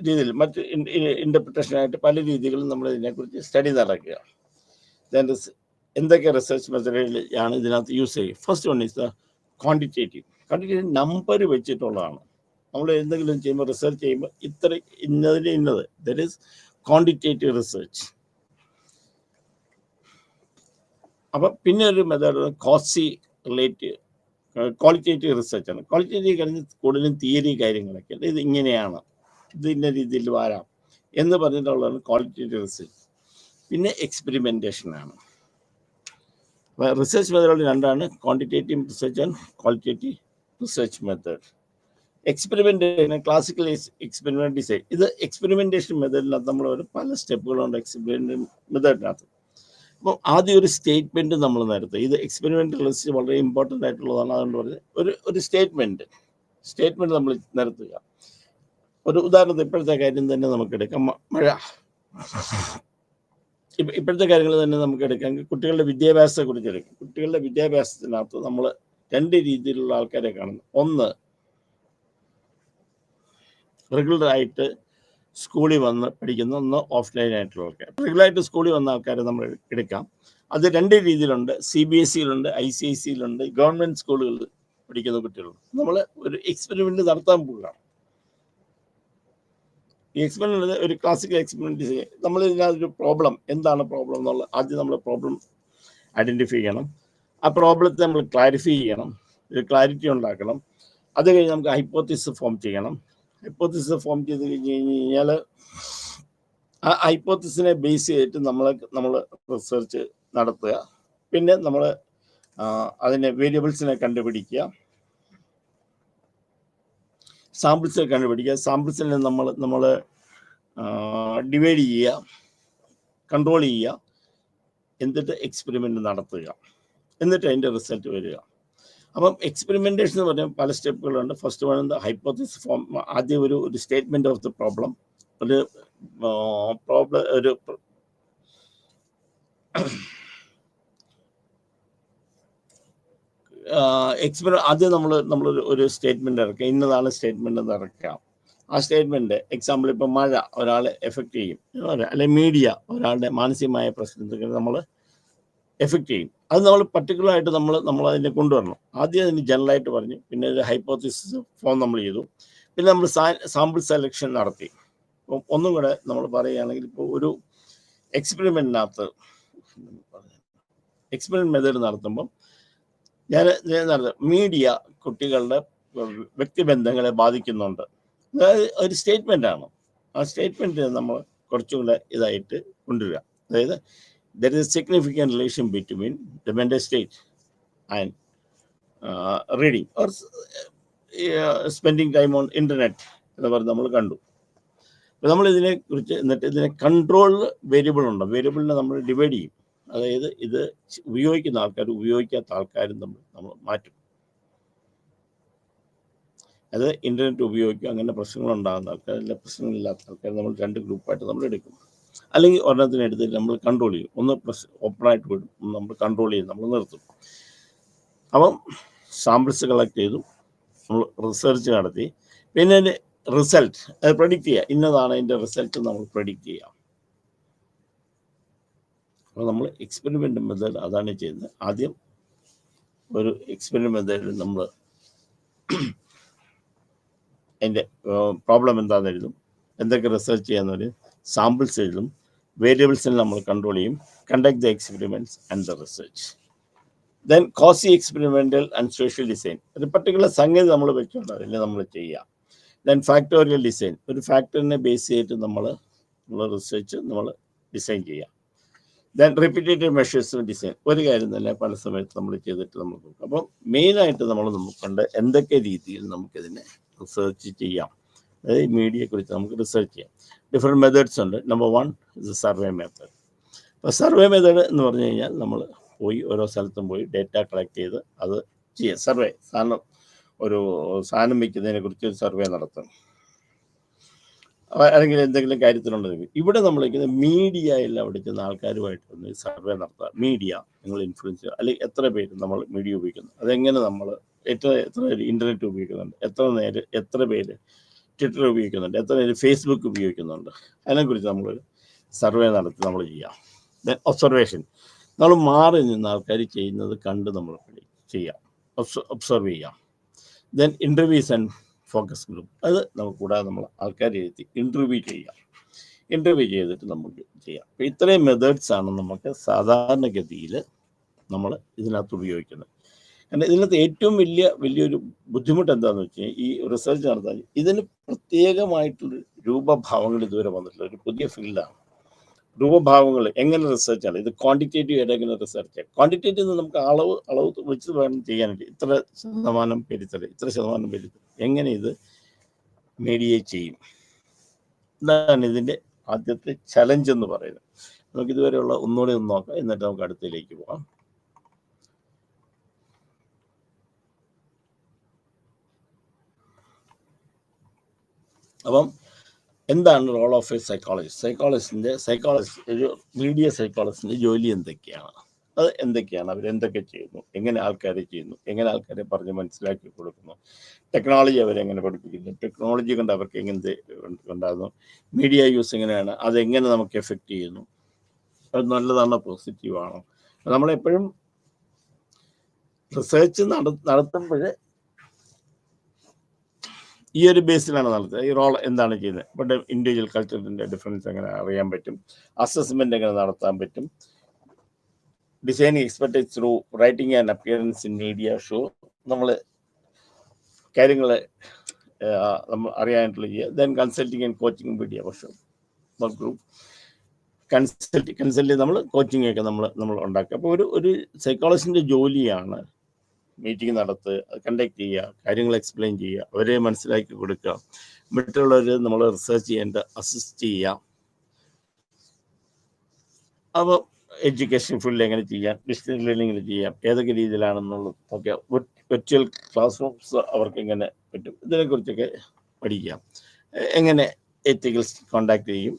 രീതിയിൽ മറ്റ് ഇൻ്റർപ്രിട്ടേഷനായിട്ട് പല രീതികളും നമ്മൾ ഇതിനെക്കുറിച്ച് സ്റ്റഡി നടക്കുക. എന്തൊക്കെ റിസർച്ച് മെത്തഡാണ് ഇതിനകത്ത് യൂസ് ചെയ്യുക? First one is the quantitative number വെച്ചിട്ടുള്ളതാണ്. നമ്മൾ എന്തെങ്കിലും ചെയ്യുമ്പോൾ, റിസർച്ച് ചെയ്യുമ്പോൾ ഇത്ര ഇന്നത് ദറ്റ് ഈസ് ക്വാണ്ടിറ്റേറ്റീവ് റിസർച്ച്. അപ്പം പിന്നെ ഒരു മെത്തേഡ് ക്വാളിറ്റേറ്റീവ് റിസർച്ച് ആണ്. ക്വാളിറ്റേറ്റീവ് കഴിഞ്ഞ് കൂടുതലും തിയറി കാര്യങ്ങളൊക്കെ, ഇത് ഇങ്ങനെയാണ്, ഇത് ഇന്ന രീതിയിൽ വരാം എന്ന് പറഞ്ഞിട്ടുള്ളതാണ് ക്വാളിറ്റേറ്റീവ് റിസർച്ച്. പിന്നെ എക്സ്പെരിമെൻറ്റേഷനാണ്. റിസർച്ച് മെത്തേഡ് രണ്ടാണ്, quantitative research and qualitative research method. Experimentation, classical experiment design, ഇത് എക്സ്പെരിമെൻറ്റേഷൻ മെത്തേഡിനകത്ത് നമ്മൾ പല സ്റ്റെപ്പുകളുണ്ട് എക്സ്പെരിമെൻ്റ് മെത്തേഡിനകത്ത്. അപ്പോൾ ആദ്യം ഒരു സ്റ്റേറ്റ്മെൻറ്റ് നമ്മൾ നിരത്തുക. ഇത് എക്സ്പെരിമെൻ്റൽ റിസർച്ച് വളരെ ഇമ്പോർട്ടൻ്റ് ആയിട്ടുള്ളതാണ്. അതുകൊണ്ട് പറഞ്ഞ് ഒരു സ്റ്റേറ്റ്മെൻറ്റ് നമ്മൾ നിരത്തുക. ഒരു ഉദാഹരണത്തിന് ഇപ്പോഴത്തെ കാര്യം തന്നെ നമുക്കെടുക്കാം, മഴ. ഇപ്പോഴത്തെ കാര്യങ്ങൾ തന്നെ നമുക്ക് എടുക്കാം. കുട്ടികളുടെ വിദ്യാഭ്യാസത്തെക്കുറിച്ച് എടുക്കാം. കുട്ടികളുടെ വിദ്യാഭ്യാസത്തിനകത്ത് നമ്മൾ രണ്ട് രീതിയിലുള്ള ആൾക്കാരെ കാണുന്നു. ഒന്ന്, റെഗുലറായിട്ട് സ്കൂളിൽ വന്ന് പഠിക്കുന്ന, ഒന്ന് ഓഫ്ലൈൻ ആയിട്ടുള്ള ആൾക്കാർ. റെഗുലറായിട്ട് സ്കൂളിൽ വന്ന ആൾക്കാരെ നമ്മൾ എടുക്കാം. അത് രണ്ട് രീതിയിലുണ്ട്. CBSEയിലുണ്ട്, ICSEയിലുണ്ട്, ഗവൺമെൻറ് സ്കൂളുകളിൽ പഠിക്കുന്ന കുട്ടികളുണ്ട്. നമ്മൾ ഒരു എക്സ്പെരിമെൻ്റ് നടത്താൻ പോവുകയാണ്. ഈ എക്സ്പെരിമെൻ്റ് ഒരു ക്ലാസിക്കൽ എക്സ്പെരിമെൻ്റ് ചെയ്യാം. നമ്മൾ ഇതിനകത്തൊരു പ്രോബ്ലം, എന്താണ് പ്രോബ്ലം എന്നുള്ളത് ആദ്യം നമ്മൾ പ്രോബ്ലം ഐഡൻറ്റിഫൈ ചെയ്യണം. ആ പ്രോബ്ലത്തെ നമ്മൾ ക്ലാരിഫൈ ചെയ്യണം, ഒരു ക്ലാരിറ്റി ഉണ്ടാക്കണം. അത് കഴിഞ്ഞ് നമുക്ക് ഹൈപ്പോത്തിസിസ് ഫോം ചെയ്യണം. ഹൈപ്പോത്തിസിസ് ഫോം ചെയ്ത് കഴിഞ്ഞാൽ ആ ഹൈപ്പോത്തിസിനെ ബേസ് ചെയ്തിട്ട് നമ്മൾ റിസർച്ച് നടത്തുക. പിന്നെ നമ്മൾ അതിൻ്റെ വേരിയബിൾസിനെ കണ്ടുപിടിക്കുക, സാമ്പിൾസിനെ കണ്ടുപിടിക്കുക. സാമ്പിൾസിനെ നമ്മൾ ഡിവൈഡ് ചെയ്യുക, കൺട്രോൾ ചെയ്യുക, എന്നിട്ട് എക്സ്പെരിമെൻ്റ് നടത്തുക, എന്നിട്ട് അതിൻ്റെ റിസൾട്ട് വരിക. അപ്പം എക്സ്പെരിമെൻറ്റേഷൻ എന്ന് പറഞ്ഞാൽ പല സ്റ്റെപ്പുകളുണ്ട്. First one hypothesis form. ആദ്യം ഒരു സ്റ്റേറ്റ്മെൻറ്റ് ഓഫ് ദ പ്രോബ്ലം, ഒരു ആദ്യം നമ്മളൊരു സ്റ്റേറ്റ്മെൻറ്റ് ഇറക്കുക. ഇന്നതാണ് സ്റ്റേറ്റ്മെൻറ്റ് എന്ന് ഇറക്കാം. ആ സ്റ്റേറ്റ്മെൻറ്റ് എക്സാമ്പിൾ ഇപ്പോൾ മഴ ഒരാളെ എഫക്റ്റ് ചെയ്യും, അല്ലെങ്കിൽ മീഡിയ ഒരാളുടെ മാനസികമായ പ്രശ്നത്തിൽ നമ്മൾ എഫക്റ്റ് ചെയ്യും. അത് നമ്മൾ പർട്ടിക്കുലറായിട്ട് നമ്മൾ അതിനെ കൊണ്ടുവരണം. ആദ്യം അതിന് ജനറലായിട്ട് പറഞ്ഞു, പിന്നെ ഒരു ഹൈപ്പോത്തിസിസ് ഫോം നമ്മൾ ചെയ്തു, പിന്നെ നമ്മൾ സാമ്പിൾ സെലക്ഷൻ നടത്തി. അപ്പം ഒന്നും കൂടെ നമ്മൾ പറയുകയാണെങ്കിൽ, ഇപ്പോൾ ഒരു എക്സ്പെരിമെൻറ്റിനകത്ത് എക്സ്പെരിമെൻറ്റ് മെത്തേഡ് നടത്തുമ്പം ഞാൻ മീഡിയ കുട്ടികളുടെ വ്യക്തിബന്ധങ്ങളെ ബാധിക്കുന്നുണ്ട്. അതായത് ഒരു സ്റ്റേറ്റ്മെൻറ്റാണ്. ആ സ്റ്റേറ്റ്മെൻറ്റ് നമ്മൾ കുറച്ചുകൂടെ ഇതായിട്ട് കൊണ്ടുവരിക. അതായത് there is a significant relation between the mental state and reading or spending time on internet എന്ന് പറഞ്ഞ് നമ്മൾ കണ്ടു. അപ്പോൾ നമ്മൾ ഇതിനെക്കുറിച്ച് എന്നിട്ട് ഇതിനെ കൺട്രോൾ വേരിയബിൾ ഉണ്ട്. വേരിയബിളിനെ നമ്മൾ ഡിവൈഡ് ചെയ്യും. അതായത് ഇത് ഉപയോഗിക്കുന്ന ആൾക്കാരും ഉപയോഗിക്കാത്ത ആൾക്കാരും നമ്മൾ മാറ്റും. അത് ഇൻ്റർനെറ്റ് ഉപയോഗിക്കും, അങ്ങനെ പ്രശ്നങ്ങളുണ്ടാകുന്ന ആൾക്കാർ, അല്ല പ്രശ്നങ്ങളില്ലാത്ത ആൾക്കാർ, നമ്മൾ രണ്ട് ഗ്രൂപ്പായിട്ട് നമ്മൾ എടുക്കും. അല്ലെങ്കിൽ ഒരെണ്ണത്തിന് എടുത്തിട്ട് നമ്മൾ കൺട്രോൾ ചെയ്യും, ഒന്ന് ഓപ്പണായിട്ട് വിടും, നമ്മൾ കൺട്രോൾ ചെയ്യും, നമ്മൾ നിർത്തും. അപ്പം സാമ്പിൾസ് കളക്ട് ചെയ്തു, നമ്മൾ റിസർച്ച് നടത്തി, പിന്നെ അതിൻ്റെ റിസൾട്ട് അത് പ്രഡിക്റ്റ് ചെയ്യുക, ഇന്നതാണ് അതിൻ്റെ റിസൾട്ട് നമ്മൾ പ്രഡിക്റ്റ് ചെയ്യാം. അപ്പോൾ നമ്മൾ എക്സ്പെരിമെൻ്റ് മെത്തേഡ് അതാണ് ചെയ്യുന്നത്. ആദ്യം ഒരു എക്സ്പെരിമെൻ്റ് മെത്തേഡിൽ നമ്മൾ അതിൻ്റെ പ്രോബ്ലം എന്താണെന്ന് എഴുതും, എന്തൊക്കെ റിസർച്ച് ചെയ്യാന്ന് പറയും, സാമ്പിൾസ് എഴുതും, വേരിയബിൾസിനെ നമ്മൾ കൺട്രോൾ ചെയ്യും, conduct the experiments and the research. Then quasi experimental and social design, ഒരു പർട്ടിക്കുലർ സംഗതി നമ്മൾ വെച്ചുകൊണ്ട് അതിൽ നമ്മൾ ചെയ്യാം. ദെൻ ഫാക്ടോറിയൽ ഡിസൈൻ, ഒരു ഫാക്ടറിനെ ബേസ് ചെയ്തിട്ട് നമ്മൾ റിസർച്ച് നമ്മൾ ഡിസൈൻ ചെയ്യാം. ദെൻ റിപ്പീറ്റേറ്റീവ് മെഷേഴ്സ് ഡിസൈൻ, ഒരു കാര്യം തന്നെ പല സമയത്ത് നമ്മൾ ചെയ്തിട്ട് നമ്മൾ നോക്കും. അപ്പം മെയിനായിട്ട് നമ്മൾ നോക്കേണ്ട എന്തൊക്കെ രീതിയിൽ നമുക്കിതിനെ റിസർച്ച് ചെയ്യാം, അതായത് മീഡിയയെക്കുറിച്ച് നമുക്ക് റിസർച്ച് ചെയ്യാം. ഡിഫറെൻറ്റ് മെത്തേഡ്സ് ഉണ്ട്. Number 1 is survey method. അപ്പോൾ സർവേ മെത്തേഡ് എന്ന് പറഞ്ഞു കഴിഞ്ഞാൽ നമ്മൾ പോയി ഓരോ സ്ഥലത്തും പോയി ഡേറ്റ കളക്ട് ചെയ്ത് അത് ചെയ്യാം. സർവേ സാധനം, ഒരു സാധനം വയ്ക്കുന്നതിനെ കുറിച്ച് ഒരു സർവേ നടത്തും, അല്ലെങ്കിൽ എന്തെങ്കിലും കാര്യത്തിലുണ്ടെങ്കിൽ. ഇവിടെ നമ്മൾ മീഡിയ എല്ലാം അവിടെ ചെന്ന ആൾക്കാരുമായിട്ടൊന്ന് സർവേ നടത്തുക. മീഡിയ നിങ്ങൾ ഇൻഫ്ലുവൻസ് ചെയ്യുക, അല്ലെങ്കിൽ എത്ര പേര് നമ്മൾ മീഡിയ ഉപയോഗിക്കുന്നു, അതെങ്ങനെ നമ്മൾ എത്ര പേര് ഇൻ്റർനെറ്റ് ഉപയോഗിക്കുന്നുണ്ട്, എത്ര പേര് ട്വിറ്റർ ഉപയോഗിക്കുന്നുണ്ട്, എത്ര പേര് ഫേസ്ബുക്ക് ഉപയോഗിക്കുന്നുണ്ട്, അതിനെക്കുറിച്ച് നമ്മളൊരു സർവേ നടത്തി നമ്മൾ ചെയ്യാം. ദെൻ ഒബ്സർവേഷൻ, നമ്മൾ മാറി നിന്ന് ആൾക്കാർ ചെയ്യുന്നത് കണ്ട് നമ്മൾ ചെയ്യാം, ഒബ്സർവ് ചെയ്യാം. Then interviews and focus group, അത് നമുക്ക് കൂടാതെ നമ്മൾ ആൾക്കാരെ എത്തി ഇൻ്റർവ്യൂ ചെയ്യാം, ഇൻ്റർവ്യൂ ചെയ്തിട്ട് നമുക്ക് ചെയ്യാം. അപ്പോൾ ഇത്രയും മെത്തേഡ്സാണ് നമുക്ക് സാധാരണഗതിയിൽ നമ്മൾ ഇതിനകത്ത് ഉപയോഗിക്കുന്നത്. കാരണം ഇതിനകത്ത് ഏറ്റവും വലിയൊരു ബുദ്ധിമുട്ട് എന്താണെന്ന് വെച്ച് കഴിഞ്ഞാൽ, ഈ റിസർച്ച് നടത്താൻ ഇതിന് പ്രത്യേകമായിട്ടുള്ള രൂപഭാവങ്ങൾ ഇതുവരെ വന്നിട്ടില്ല. ഒരു പുതിയ ഫീൽഡാണ് രൂപഭാവങ്ങൾ. എങ്ങനെ റിസർച്ചാണ് ഇത്? ക്വാണ്ടിറ്റേറ്റീവ് ആയിട്ട് എങ്ങനെ റിസർച്ച്? ക്വാണ്ടിറ്റേറ്റീവ് നമുക്ക് അളവ് വെച്ച് വേണം ചെയ്യാനായിട്ട്. ഇത്ര ശതമാനം പെരുത്തൽ, ഇത്ര ശതമാനം പെരുത്തൽ, എങ്ങനെ ഇത് മീഡിയേറ്റ് ചെയ്യും? ഇതാണ് ഇതിൻ്റെ ആദ്യത്തെ ചലഞ്ച് എന്ന് പറയുന്നത്. നമുക്കിതുവരെയുള്ള ഒന്നുകൂടെ ഒന്ന് നോക്കാം, എന്നിട്ട് നമുക്ക് അടുത്തതിലേക്ക് പോകാം. അപ്പം എന്താണ് റോൾ ഓഫ് എ സൈക്കോളജിസ്റ്റ്? ഒരു മീഡിയ സൈക്കോളജിസ്റ്റിൻ്റെ ജോലി എന്തൊക്കെയാണ്? അത് എന്തൊക്കെയാണ്? അവരെന്തൊക്കെ ചെയ്യുന്നു, എങ്ങനെ ആൾക്കാരെ ചെയ്യുന്നു, എങ്ങനെ ആൾക്കാരെ പറഞ്ഞ് മനസ്സിലാക്കി കൊടുക്കുന്നു, ടെക്നോളജി അവരെങ്ങനെ പഠിപ്പിക്കുന്നു, ടെക്നോളജി കൊണ്ട് അവർക്ക് എങ്ങനെ ഉണ്ടാകുന്നു, മീഡിയ യൂസ് എങ്ങനെയാണ്, അതെങ്ങനെ നമുക്ക് എഫക്റ്റ് ചെയ്യുന്നു, അത് നല്ലതാണോ പോസിറ്റീവാണോ? നമ്മളെപ്പോഴും റിസർച്ച് നടത്തുമ്പോൾ ഈ ഒരു ബേസിലാണ് നടത്തുക. ഈ റോൾ എന്താണ് ചെയ്യുന്നത്? ഇവിടെ ഇൻഡിവിജ്വൽ കൾച്ചറിൻ്റെ ഡിഫറൻസ് എങ്ങനെ അറിയാൻ പറ്റും, അസസ്മെൻ്റ് എങ്ങനെ നടത്താൻ പറ്റും, designing expertise through writing and appearance in media show, നമ്മൾ കാര്യങ്ങൾ നമ്മൾ അറിയാനായിട്ടുള്ള ചെയ്യുക. Then consulting and coaching media work group, consult നമ്മൾ കോച്ചിങ് ഒക്കെ നമ്മൾ ഉണ്ടാക്കുക. അപ്പോൾ ഒരു സൈക്കോളജിസ്റ്റിൻ്റെ ജോലിയാണ് മീറ്റിംഗ് നടത്തുക, കണ്ടക്ട് ചെയ്യുക, കാര്യങ്ങൾ എക്സ്പ്ലെയിൻ ചെയ്യുക, അവരെ മനസ്സിലാക്കി കൊടുക്കുക, മറ്റുള്ളവർ നമ്മൾ റിസർച്ച് ചെയ്യേണ്ട അസിസ്റ്റ് ചെയ്യുക. അപ്പോൾ എഡ്യൂക്കേഷൻ ഫീൽഡിൽ എങ്ങനെ ചെയ്യാം, ഡിസ്റ്റൻസ് ലേണിങ്ങിൽ ചെയ്യാം, ഏതൊക്കെ രീതിയിലാണെന്നുള്ളത് ഒക്കെ വെർച്വൽ ക്ലാസ് റൂംസ് അവർക്ക് എങ്ങനെ പറ്റും, ഇതിനെക്കുറിച്ചൊക്കെ പഠിക്കാം. എങ്ങനെ എത്തിക്കൽ കോണ്ടാക്ട് ചെയ്യും,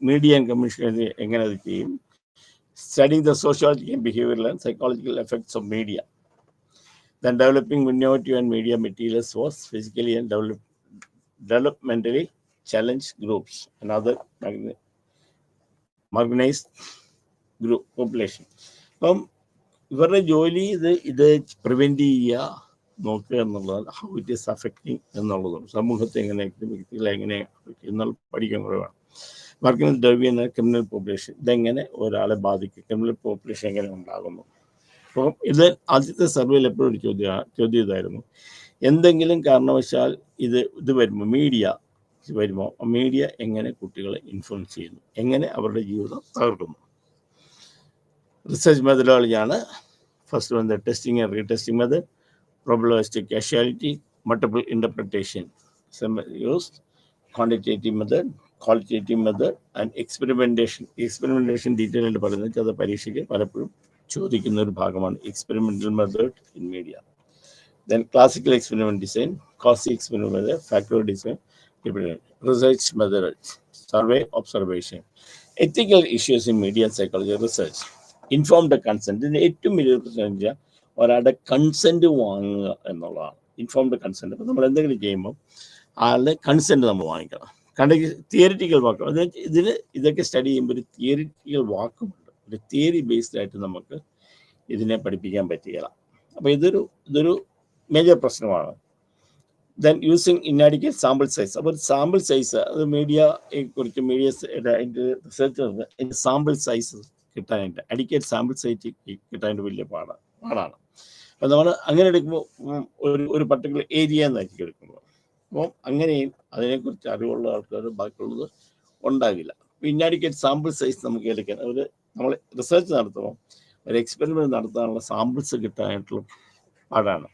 മീഡിയ ആൻഡ് കമ്മ്യൂണിക്കേഷൻ എങ്ങനെ അത് ചെയ്യും, studying the sociology and behavioural and psychological effects of media. Then developing innovative and media materials for physically and developmentally challenged groups and other marginalized group population. അപ്പം ഇവരുടെ ജോലി ഇത് prevent ചെയ്യുക, നോക്കുക എന്നുള്ളതാണ്. ഹൗ ഇറ്റ് ഈസ് അഫക്റ്റിംഗ് എന്നുള്ളതും, സമൂഹത്തെ എങ്ങനെ, വ്യക്തികളെ എങ്ങനെ എന്നുള്ള പഠിക്കാൻ കുറവാണ്. വർക്കിംഗ് ദ്രവ്യ ക്രിമിനൽ പോപ്പുലേഷൻ, ഇതെങ്ങനെ ഒരാളെ ബാധിക്കും, ക്രിമിനൽ പോപ്പുലേഷൻ എങ്ങനെ ഉണ്ടാകുന്നു. അപ്പോൾ ഇത് ആദ്യത്തെ സർവേയിൽ എപ്പോഴും ഒരു ചോദ്യം ഇതായിരുന്നു, എന്തെങ്കിലും കാരണവശാൽ ഇത് വരുമ്പോൾ മീഡിയ എങ്ങനെ കുട്ടികളെ ഇൻഫ്ലുവൻസ് ചെയ്യുന്നു, എങ്ങനെ അവരുടെ ജീവിതം തകർക്കുന്നു. റിസർച്ച് മെത്തഡോളജിയാണ് first one, testing and retesting method, probabilistic causality, multiple interpretation used, quantitative method, qualitative method and experimentation detail ആയിട്ട് പറയുന്നത് അത് പരീക്ഷയ്ക്ക് പലപ്പോഴും ചോദിക്കുന്ന ഒരു ഭാഗമാണ്. Experimental method in media. Then classical experiment design, quasi experiment, factorial design, research methods, survey, observation, ethical issues in media psychology research, informed consent. ഇതിൻ്റെ ഏറ്റവും വലിയ പ്രശ്നം വെച്ചാൽ ഒരാളുടെ കൺസെൻറ്റ് വാങ്ങുക എന്നുള്ളതാണ്. Informed consent. അപ്പോൾ നമ്മൾ എന്തെങ്കിലും ചെയ്യുമ്പോൾ ആളുടെ കൺസെൻറ്റ് നമ്മൾ വാങ്ങിക്കണം. കാരണം തിയറിറ്റിക്കൽ വാക്ക്, ഇതൊക്കെ സ്റ്റഡി ചെയ്യുമ്പോൾ ഒരു തിയറിറ്റിക്കൽ വാക്കുമുണ്ട്. ഒരു തിയറി ബേസ്ഡ് ആയിട്ട് നമുക്ക് ഇതിനെ പഠിപ്പിക്കാൻ പറ്റുകയില്ല. അപ്പോൾ ഇതൊരു മേജർ പ്രശ്നമാണ്. Then using inadequate sample size. അപ്പോൾ സാമ്പിൾ സൈസ്, അത് മീഡിയയെ കുറിച്ച് അതിൻ്റെ റിസർച്ച് അതിൻ്റെ സാമ്പിൾ സൈസ് കിട്ടാനായിട്ട്, അഡിക്കേറ്റ് സാമ്പിൾ സൈറ്റ് കിട്ടാനായിട്ട് വലിയ പാടാണ്. അപ്പോൾ നമ്മൾ അങ്ങനെ എടുക്കുമ്പോൾ ഒരു പർട്ടിക്കുലർ ഏരിയ എന്നായിരിക്കും എടുക്കുമ്പോൾ. അപ്പോൾ അങ്ങനെയും അതിനെക്കുറിച്ച് അറിവുള്ള ആൾക്കാർ ബാക്കിയുള്ളത് ഉണ്ടാകില്ല. അപ്പോൾ ഇന്നാഡിക്വേറ്റ് സാമ്പിൾ സൈസ് നമുക്ക് എടുക്കാൻ നമ്മൾ റിസർച്ച് നടത്തുമ്പോൾ ഒരു എക്സ്പെരിമെൻറ്റ് നടത്താനുള്ള സാമ്പിൾസ് കിട്ടാനായിട്ടുള്ള പാടാണ്.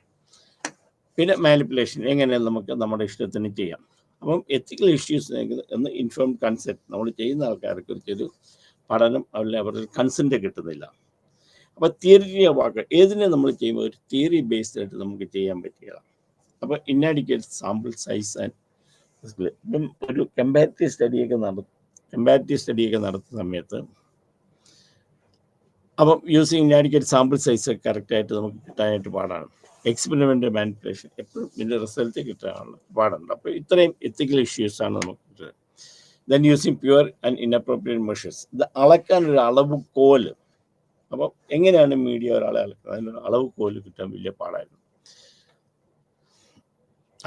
പിന്നെ മാനിപ്പുലേഷൻ, എങ്ങനെ നമുക്ക് നമ്മുടെ ഇഷ്ടത്തിന് ചെയ്യാം. അപ്പം എത്തിക്കൽ ഇഷ്യൂസ് എന്ന് ഇൻഫോംഡ് കൺസെൻറ്റ്, നമ്മൾ ചെയ്യുന്ന ആൾക്കാരെ കുറിച്ചൊരു പഠനം അവരുടെ കൺസെൻറ്റ് കിട്ടുന്നില്ല. അപ്പോൾ തിയറി വാക്ക് ഏതിനെ നമ്മൾ ചെയ്യുമ്പോൾ ഒരു തിയറി ബേസ്ഡ് ആയിട്ട് നമുക്ക് ചെയ്യാൻ പറ്റുക. അപ്പോൾ ഇന്നാഡിക്വേറ്റ് സാമ്പിൾ സൈസ് ആൻഡ് ഇപ്പം ഒരു കമ്പാരിറ്റീവ് സ്റ്റഡിയൊക്കെ നടത്തുന്ന സമയത്ത് അപ്പം യൂസിങ് ഇന്നാഡിക്വേറ്റ് സാമ്പിൾ സൈസ് കറക്റ്റായിട്ട് നമുക്ക് കിട്ടാനായിട്ട് പാടാണ്. എക്സ്പെരിമെൻ്റ് മാനിപ്പുലേഷൻ എപ്പോഴും ഇതിൻ്റെ റിസൾട്ട് കിട്ടാനുള്ള പാടുണ്ട്. അപ്പോൾ ഇത്രയും എത്തിക്കൽ ഇഷ്യൂസാണ് നമുക്ക് കിട്ടുന്നത്. Then using pure and inappropriate measures, ഇത് അളക്കാനൊരു അളവ് കോല്. അപ്പം എങ്ങനെയാണ് മീഡിയ ഒരാളെ അളക്കുന്നത്, അതിനൊരു അളവ് കോല് കിട്ടാൻ വലിയ പാടായിരുന്നു.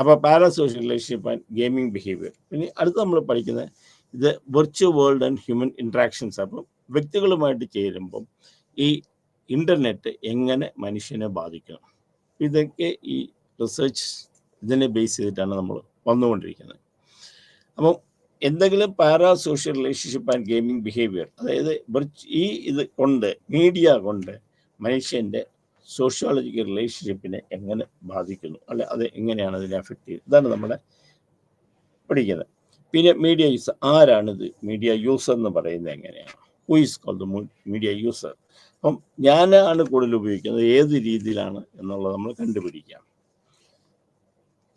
അപ്പോൾ പാരാസോഷ്യൽ റിലേഷൻഷിപ്പ് ആൻഡ് ഗെയിമിംഗ് ബിഹേവിയർ. പിന്നെ അടുത്ത് നമ്മൾ പഠിക്കുന്നത് ഇത് virtual world and human interactions. അപ്പം വ്യക്തികളുമായിട്ട് ചേരുമ്പം ഈ ഇൻ്റർനെറ്റ് എങ്ങനെ മനുഷ്യനെ ബാധിക്കണം, ഇതൊക്കെ ഈ റിസർച്ച് ഇതിനെ ബേസ് ചെയ്തിട്ടാണ് നമ്മൾ വന്നുകൊണ്ടിരിക്കുന്നത്. അപ്പം എന്തെങ്കിലും പാരാസോഷ്യൽ റിലേഷൻഷിപ്പ് ആൻഡ് ഗെയിമിംഗ് ബിഹേവിയർ, അതായത് മീഡിയ കൊണ്ട് മനുഷ്യൻ്റെ സോഷ്യോളജിക്കൽ റിലേഷൻഷിപ്പിനെ എങ്ങനെ ബാധിക്കുന്നു, അല്ലെ അത് എങ്ങനെയാണ് അതിനെ അഫക്റ്റ് ചെയ്യുന്നത്, ഇതാണ് നമ്മളെ പഠിക്കുന്നത്. പിന്നെ മീഡിയ യൂസർ, ആരാണിത് മീഡിയ യൂസർ എന്ന് പറയുന്നത് എങ്ങനെയാണ്, who is called media user. അപ്പം ഞാനാണ് കൂടുതൽ ഉപയോഗിക്കുന്നത്, ഏത് രീതിയിലാണ് എന്നുള്ളത് നമ്മൾ കണ്ടുപിടിക്കാം.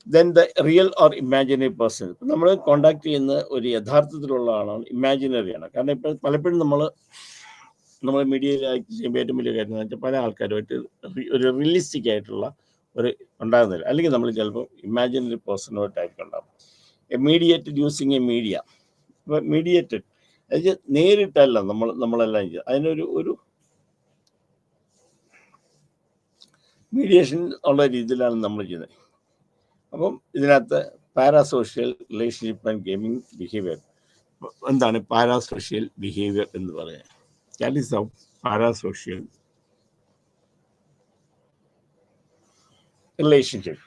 Then the real or imaginary person, നമ്മൾ കോണ്ടാക്ട് ചെയ്യുന്ന ഒരു യഥാർത്ഥത്തിലുള്ള ആളാണ്, ഇമാജിനറിയാണ്. കാരണം ഇപ്പോൾ പലപ്പോഴും നമ്മൾ മീഡിയയിലാക്കി ചെയ്യുമ്പോൾ ഏറ്റവും വലിയ കാര്യം എന്ന് വെച്ചാൽ പല ആൾക്കാരുമായിട്ട് ഒരു റിയലിസ്റ്റിക് ആയിട്ടുള്ള ഉണ്ടാകുന്നില്ല, അല്ലെങ്കിൽ നമ്മൾ ചിലപ്പോൾ ഇമാജിനറി പേഴ്സണുമായിട്ടായിരിക്കും ഉണ്ടാകും. Mediated using A media. അപ്പോൾ മീഡിയേറ്റഡ് അതായത് നേരിട്ടല്ല നമ്മളെല്ലാം ചെയ്യുക, അതിനൊരു മീഡിയേഷൻ ഉള്ള രീതിയിലാണ് നമ്മൾ ചെയ്യുന്നത്. അപ്പം ഇതിനകത്ത് parasocial relationship and gaming behaviour. എന്താണ് പാരാസോഷ്യൽ ബിഹേവിയർ എന്ന് പറയുന്നത്? That is how parasocial relationship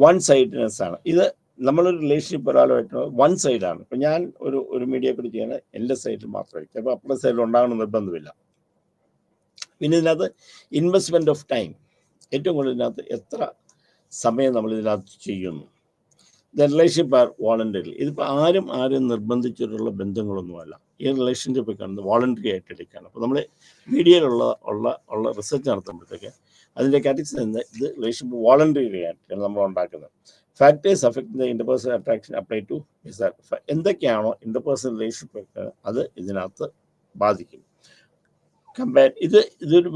one sidedness ആണ്. ഇത് നമ്മളൊരു റിലേഷൻഷിപ്പ് ഒരാളുമായിട്ട് വൺ സൈഡാണ്. ഇപ്പം ഞാൻ ഒരു മീഡിയയെ കുറിച്ച് ചെയ്യാൻ എൻ്റെ സൈഡിൽ മാത്രമായിരിക്കും, അപ്പോൾ അപ്പുറത്തെ സൈഡിൽ ഉണ്ടാകണം നിർബന്ധമില്ല. പിന്നെ ഇതിനകത്ത് ഇൻവെസ്റ്റ്മെൻറ്റ് ഓഫ് ടൈം, ഏറ്റവും കൂടുതൽ ഇതിനകത്ത് എത്ര സമയം നമ്മൾ ഇതിനകത്ത് ചെയ്യുന്നു. ദ റിലേഷൻഷിപ്പ് ആർ വോളണ്ടറി, ഇതിപ്പോൾ ആരും നിർബന്ധിച്ചിട്ടുള്ള ബന്ധങ്ങളൊന്നുമല്ല. ഈ റിലേഷൻഷിപ്പ് കാണുന്നത് വോളണ്ടറി ആയിട്ട് എടുക്കുകയാണ്. അപ്പോൾ നമ്മൾ മീഡിയയിലുള്ള റിസർച്ച് നടത്തുമ്പോഴത്തേക്ക് അതിൻ്റെ കാറ്റഗറീസ് ഇത് റിലേഷൻഷിപ്പ് വോളണ്ടറി ആയിട്ടാണ് നമ്മൾ ഉണ്ടാക്കുന്നത്. Factors affect the interpersonal attraction apply to എന്തൊക്കെയാണോ ഇന്റർപേഴ്സണൽ റിലേഷൻഷിപ്പ് അത് ഇതിനകത്ത് ബാധിക്കും. ഇതൊരു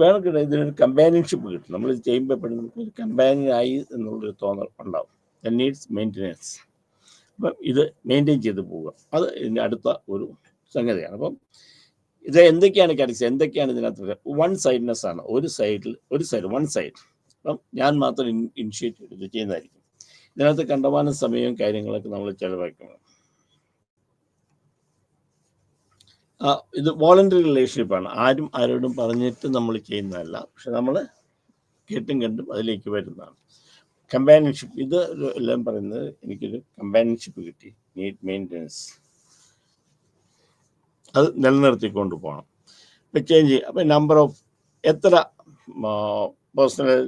ഇതിനൊരു കമ്പാനിയൻഷിപ്പ് കിട്ടും. നമ്മൾ ഇത് ചെയ്യുമ്പോൾ എപ്പോഴും നമുക്ക് ഒരു കമ്പാനിയനായി എന്നുള്ളൊരു തോന്നൽ ഉണ്ടാവും. Needs maintenance. അപ്പം ഇത് മെയിൻറ്റെയിൻ ചെയ്ത് പോവുക, അത് ഇതിൻ്റെ അടുത്ത ഒരു സംഗതിയാണ്. അപ്പം ഇത് എന്തൊക്കെയാണ് കാറ്റഗറീസ്, എന്തൊക്കെയാണ് ഇതിനകത്ത്? വൺ സൈഡ്നെസ് ആണ്, ഒരു സൈഡ് വൺ സൈഡ്. അപ്പം ഞാൻ മാത്രം ഇനിഷ്യേറ്റീവ് എടുത്ത് ചെയ്യുന്നതായിരിക്കും. ഇതിനകത്ത് കണ്ടമാനം സമയവും കാര്യങ്ങളൊക്കെ നമ്മൾ ചിലവാക്കണം. ഇത് വോളണ്ടറി റിലേഷൻഷിപ്പാണ്, ആരോടും പറഞ്ഞിട്ട് നമ്മൾ ചെയ്യുന്നതല്ല, പക്ഷെ നമ്മൾ കേട്ടും കണ്ടും അതിലേക്ക് വരുന്നതാണ്. കമ്പാനിയൻഷിപ്പ്, ഇത് എല്ലാം പറയുന്നത് എനിക്കൊരു കമ്പാനിയൻഷിപ്പ് കിട്ടി, നീഡ് മെയിൻ്റെനൻസ്, അത് നിലനിർത്തിക്കൊണ്ട് പോകണം. ഇപ്പം ചേഞ്ച് ചെയ്യും. അപ്പം നമ്പർ ഓഫ് എത്ര പേഴ്സണൽ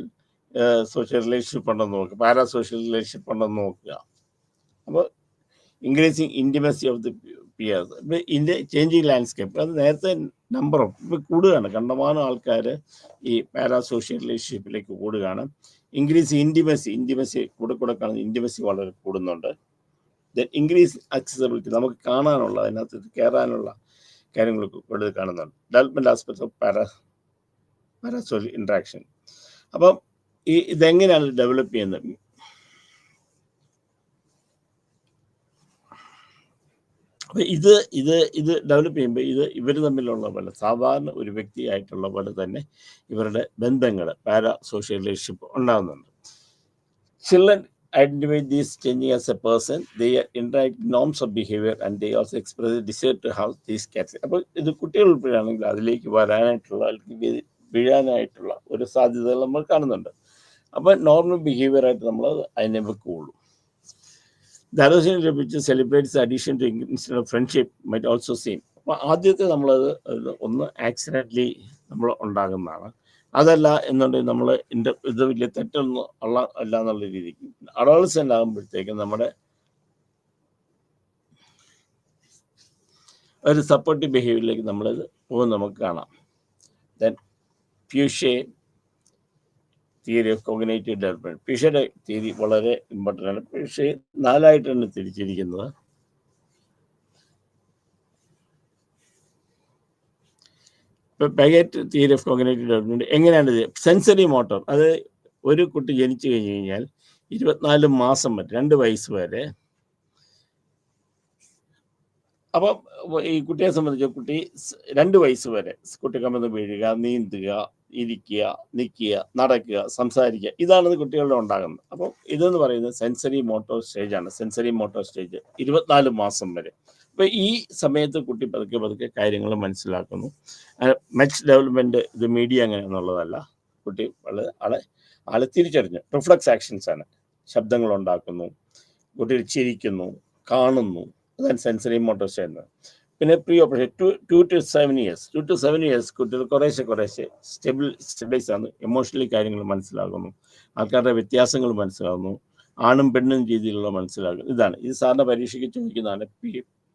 സോഷ്യൽ റിലേഷൻഷിപ്പ് ഉണ്ടെന്ന് നോക്കുക, പാരാസോഷ്യൽ റിലേഷൻഷിപ്പ് ഉണ്ടെന്ന് നോക്കുക. അപ്പോൾ increasing intimacy of the peers. ഇപ്പോൾ ഇതിൻ്റെ ചേഞ്ചിങ് ലാൻഡ്സ്കേപ്പ്, അത് നേരത്തെ നമ്പർ ഓഫ് ഇപ്പോൾ കൂടുകയാണ്, കണ്ടമാനം ആൾക്കാർ ഈ പാരാസോഷ്യൽ റിലേഷൻഷിപ്പിലേക്ക് കൂടുകയാണ്. ഇൻക്രീസ് ഇൻറ്റിമസി കൂടെ കാണുന്ന ഇൻറ്റിമസി വളരെ കൂടുന്നുണ്ട്. ദെൻ ഇൻക്രീസ് ആക്സസിബിലിറ്റി, നമുക്ക് കാണാനുള്ള അതിനകത്ത് കയറാനുള്ള കാര്യങ്ങളൊക്കെ കൂടുതൽ കാണുന്നുണ്ട്. Development aspects of parasocial interaction. അപ്പം ഇതെങ്ങനെയാണ് ഡെവലപ്പ് ചെയ്യുന്നത്? അപ്പോൾ ഇത് ഡെവലപ്പ് ചെയ്യുമ്പോൾ ഇവർ തമ്മിലുള്ള പോലെ സാധാരണ ഒരു വ്യക്തിയായിട്ടുള്ള പോലെ തന്നെ ഇവരുടെ ബന്ധങ്ങൾ പാരാ സോഷ്യൽ റിലേഷൻഷിപ്പ് ഉണ്ടാകുന്നുണ്ട്. Children identify these changing as a person, they interact norms of behavior and they also express a desire to have these characteristics. അപ്പോൾ ഇത് കുട്ടികൾ ഉൾപ്പെടെയാണെങ്കിൽ അതിലേക്ക് വരാനായിട്ടുള്ള അല്ലെങ്കിൽ വീഴാനായിട്ടുള്ള ഒരു സാധ്യതകൾ നമ്മൾ കാണുന്നുണ്ട്. അപ്പോൾ നോർമൽ ബിഹേവിയർ ആയിട്ട് നമ്മൾ അതിനെ വെക്കുകയുള്ളൂ. The adolescent which celebrates the addition to instead of friendship might also seem. അപ്പോൾ ആദ്യത്തെ നമ്മളത് ഒന്ന് ആക്സിഡൻ്റലി നമ്മൾ ഉണ്ടാകുന്നതാണ്. അതല്ല എന്നുണ്ടെങ്കിൽ നമ്മൾ ഇത് വലിയ തെറ്റൊന്നും അല്ല എന്നുള്ള രീതിക്ക് അഡോളസെൻ്റ് ആകുമ്പോഴത്തേക്കും നമ്മുടെ ഒരു സപ്പോർട്ടീവ് ബിഹേവിയറിലേക്ക് നമ്മളിത് പോകുന്നത് നമുക്ക് കാണാം. ദെൻ പ്യൂഷെ തിയറി ഓഫ് കോഗ്നേറ്റീവ് ഡെവലപ്മെൻറ്റ്. പ്യൂഷയുടെ തിയറി വളരെ ഇമ്പോർട്ടൻ്റ് ആണ്. പ്യൂഷെ 4 തിരിച്ചിരിക്കുന്നത്. ഇപ്പോൾ Piaget theory of cognitive development എങ്ങനെയാണ് ഇത്? സെൻസറി മോട്ടോർ, അത് ഒരു കുട്ടി ജനിച്ചു കഴിഞ്ഞ് കഴിഞ്ഞാൽ 24 മാസം വരെ 2 വയസ്സ് വരെ, അപ്പം ഈ കുട്ടിയെ സംബന്ധിച്ച് കുട്ടി 2 വയസ്സ് വരെ കുട്ടി കമന്ന് വീഴുക, നീന്തുക, ഇരിക്കുക, നിൽക്കുക, നടക്കുക, സംസാരിക്കുക, ഇതാണ് കുട്ടികളുടെ ഉണ്ടാകുന്നത്. അപ്പം ഇതെന്ന് പറയുന്നത് സെൻസറി മോട്ടോർ സ്റ്റേജാണ്. സെൻസറി മോട്ടോർ സ്റ്റേജ് 24 മാസം വരെ. അപ്പോൾ ഈ സമയത്ത് കുട്ടി പതുക്കെ കാര്യങ്ങൾ മനസ്സിലാക്കുന്നു. മെച്ച് ഡെവലപ്മെൻറ്റ് ഇത് മീഡിയ അങ്ങനെയെന്നുള്ളതല്ല. കുട്ടി ആളെ തിരിച്ചറിഞ്ഞു. റിഫ്ലക്സ് ആക്ഷൻസ് ആണ്. ശബ്ദങ്ങൾ ഉണ്ടാക്കുന്നു, കുട്ടി ചിരിക്കുന്നു, കാണുന്നു, അതാണ് സെൻസറി മോട്ടോർ സ്റ്റേജ്. പിന്നെ pre operation 2 to 7 years. 2 to 7 years കുട്ടികൾ കുറേശ്ശെ സ്റ്റെബിലൈസ് ആണ്. എമോഷണലി കാര്യങ്ങൾ മനസ്സിലാകുന്നു, ആൾക്കാരുടെ വ്യത്യാസങ്ങൾ മനസ്സിലാകുന്നു, ആണും പെണ്ണും രീതിയിലുള്ള മനസ്സിലാകുന്നു. ഇത് സാറിന് പരീക്ഷയ്ക്ക് ചോദിക്കുന്നതാണ്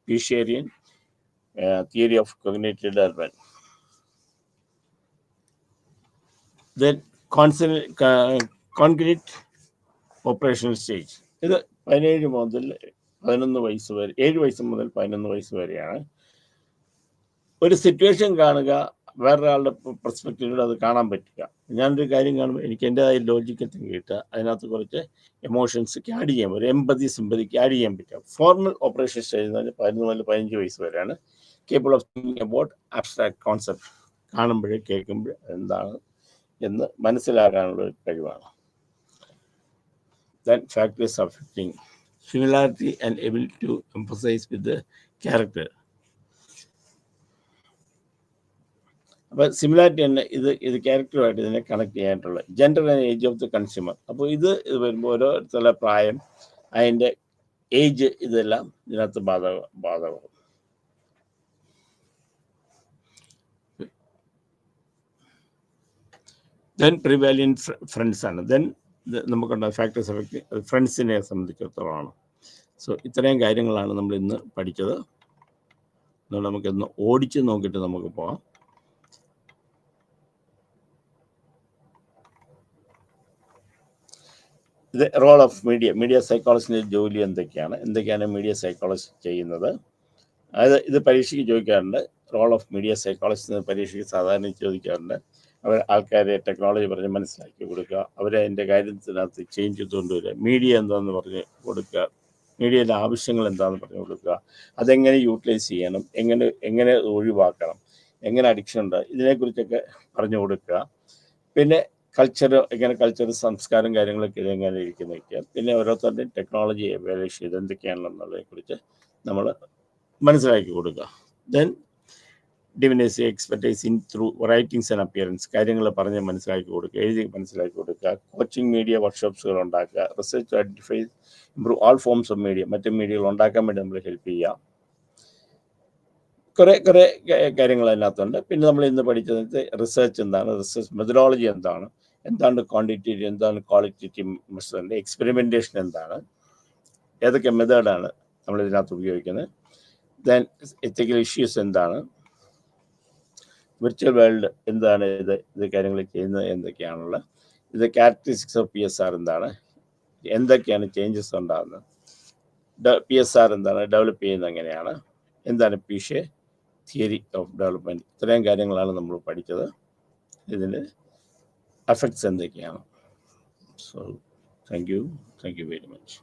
Piagetian theory of cognitive development. Then concrete operational stage. ഇത് 17 മുതൽ 11 വയസ്സ് വരെ, 7 വയസ്സ് മുതൽ 11 വയസ്സ് വരെയാണ്. ഒരു സിറ്റുവേഷൻ കാണുക, വേറൊരാളുടെ പെർസ്പെക്റ്റീവിലൂടെ അത് കാണാൻ പറ്റുക. ഞാനൊരു കാര്യം കാണുമ്പോൾ എനിക്ക് എൻ്റെതായ ലോജിക്കൽ തിങ്ക് കിട്ടുക, അതിനകത്ത് കുറച്ച് എമോഷൻസൊക്കെ ആഡ് ചെയ്യാൻ പറ്റും, എമ്പതി സിമ്പതിക്ക് ആഡ് ചെയ്യാൻ പറ്റുക. ഫോർമൽ ഓപ്പറേഷൻ സ്റ്റേജ് എന്ന് പറഞ്ഞാൽ 11 മുതൽ 15 വയസ്സ് വരെയാണ്. Capable of thinking about abstract concept, കാണുമ്പോഴേ കേൾക്കുമ്പോൾ എന്താണ് എന്ന് മനസ്സിലാക്കാനുള്ള ഒരു കഴിവാണ്. Then factors affecting similarity and ability to emphasize with the character. അപ്പോൾ സിമിലാരിറ്റി തന്നെ ഇത് ക്യാരക്ടറുമായിട്ട് ഇതിനെ കണക്ട് ചെയ്യാനായിട്ടുള്ള gender and age of the consumer. അപ്പോൾ ഇത് വരുമ്പോൾ ഓരോരുത്തരുടെ പ്രായം, അതിൻ്റെ ഏജ്, ഇതെല്ലാം ഇതിനകത്ത് ബാധകമാകും. ദെൻ പ്രിവാലിയൻറ്റ് ഫ്രണ്ട്സ് ആണ്. ദെൻ നമുക്കുണ്ട ഫാക്ടേഴ്സ് എഫക്റ്റ് അത് ഫ്രണ്ട്സിനെ സംബന്ധിച്ചിടത്തോളമാണ്. സോ ഇത്രയും കാര്യങ്ങളാണ് നമ്മൾ ഇന്ന് പഠിച്ചത്. അതുകൊണ്ട് നമുക്കിന്ന് ഓടിച്ച് നോക്കിയിട്ട് നമുക്ക് പോകാം. ഇത് റോൾ ഓഫ് മീഡിയ സൈക്കോളജിൻ്റെ ജോലി എന്തൊക്കെയാണ് മീഡിയ സൈക്കോളജി ചെയ്യുന്നത്? അതായത് ഇത് പരീക്ഷയ്ക്ക് ചോദിക്കാറുണ്ട്. റോൾ ഓഫ് മീഡിയ സൈക്കോളജി പരീക്ഷയ്ക്ക് സാധാരണ ചോദിക്കാറുണ്ട്. അവർ ആൾക്കാരെ ടെക്നോളജി പറഞ്ഞ് മനസ്സിലാക്കി കൊടുക്കുക, അവരെ അതിൻ്റെ കാര്യത്തിനകത്ത് ചേഞ്ച് ചെയ്തുകൊണ്ടുവരിക, മീഡിയ എന്താണെന്ന് പറഞ്ഞ് കൊടുക്കുക, മീഡിയയുടെ ആവശ്യങ്ങൾ എന്താണെന്ന് പറഞ്ഞു കൊടുക്കുക, അതെങ്ങനെ യൂട്ടിലൈസ് ചെയ്യണം, എങ്ങനെ ഒഴിവാക്കണം, എങ്ങനെ അഡിക്ഷൻ ഉണ്ട്, ഇതിനെക്കുറിച്ചൊക്കെ പറഞ്ഞു കൊടുക്കുക. പിന്നെ കൾച്ചർ സംസ്കാരം കാര്യങ്ങളൊക്കെ ഇതെങ്ങനെ ഇരിക്കുന്നതൊക്കെ, പിന്നെ ഓരോരുത്തരുടെയും ടെക്നോളജി എവാലുവേറ്റ് ചെയ്ത് എന്തൊക്കെയാണെന്നുള്ളതിനെക്കുറിച്ച് നമ്മൾ മനസ്സിലാക്കി കൊടുക്കുക. Then diviners expertise in through writings and appearance, കാര്യങ്ങൾ പറഞ്ഞ് മനസ്സിലാക്കി കൊടുക്കുക, എഴുതി മനസ്സിലാക്കി കൊടുക്കുക. കോച്ചിങ് മീഡിയ വർക്ക്ഷോപ്സുകൾ ഉണ്ടാക്കുക. Research identify improve all forms of media, മറ്റ് മീഡിയകൾ ഉണ്ടാക്കാൻ വേണ്ടി നമ്മൾ ഹെൽപ്പ് ചെയ്യുക. കുറേ കാര്യങ്ങൾ അതിനകത്തുണ്ട്. പിന്നെ നമ്മൾ ഇന്ന് പഠിച്ചത് റിസർച്ച് എന്താണ്, റിസർച്ച് മെത്തഡോളജി എന്താണ് ക്വാണ്ടിറ്റേറ്റീവ്, എന്താണ് ക്വാളിറ്റേറ്റീവ് മെഷർമെൻറ്റ്, എക്സ്പെരിമെൻറ്റേഷൻ എന്താണ്, ഏതൊക്കെ മെത്തേഡാണ് നമ്മൾ ഇതിനകത്ത് ഉപയോഗിക്കുന്നത്. ദെൻ എത്തിക്കൽ ഇഷ്യൂസ് എന്താണ്, വിർച്വൽ വേൾഡ് എന്താണ്, ഇത് കാര്യങ്ങൾ ചെയ്യുന്നത് എന്തൊക്കെയാണുള്ള, ഇത് ക്യാരക്ടറിസ്റ്റിക്സ് ഓഫ് PSR എന്താണ്, എന്തൊക്കെയാണ് ചേഞ്ചസ് ഉണ്ടാകുന്നത്. PSR എന്താണ്, ഡെവലപ്പ് ചെയ്യുന്നത് എങ്ങനെയാണ്, എന്താണ് പീഷെ തിയറി ഓഫ് ഡെവലപ്മെൻറ്റ്, ഇത്രയും കാര്യങ്ങളാണ് നമ്മൾ പഠിച്ചത്. ഇതിൻ്റെ എഫക്ട്സ് എന്തൊക്കെയാണ്. So thank you very much.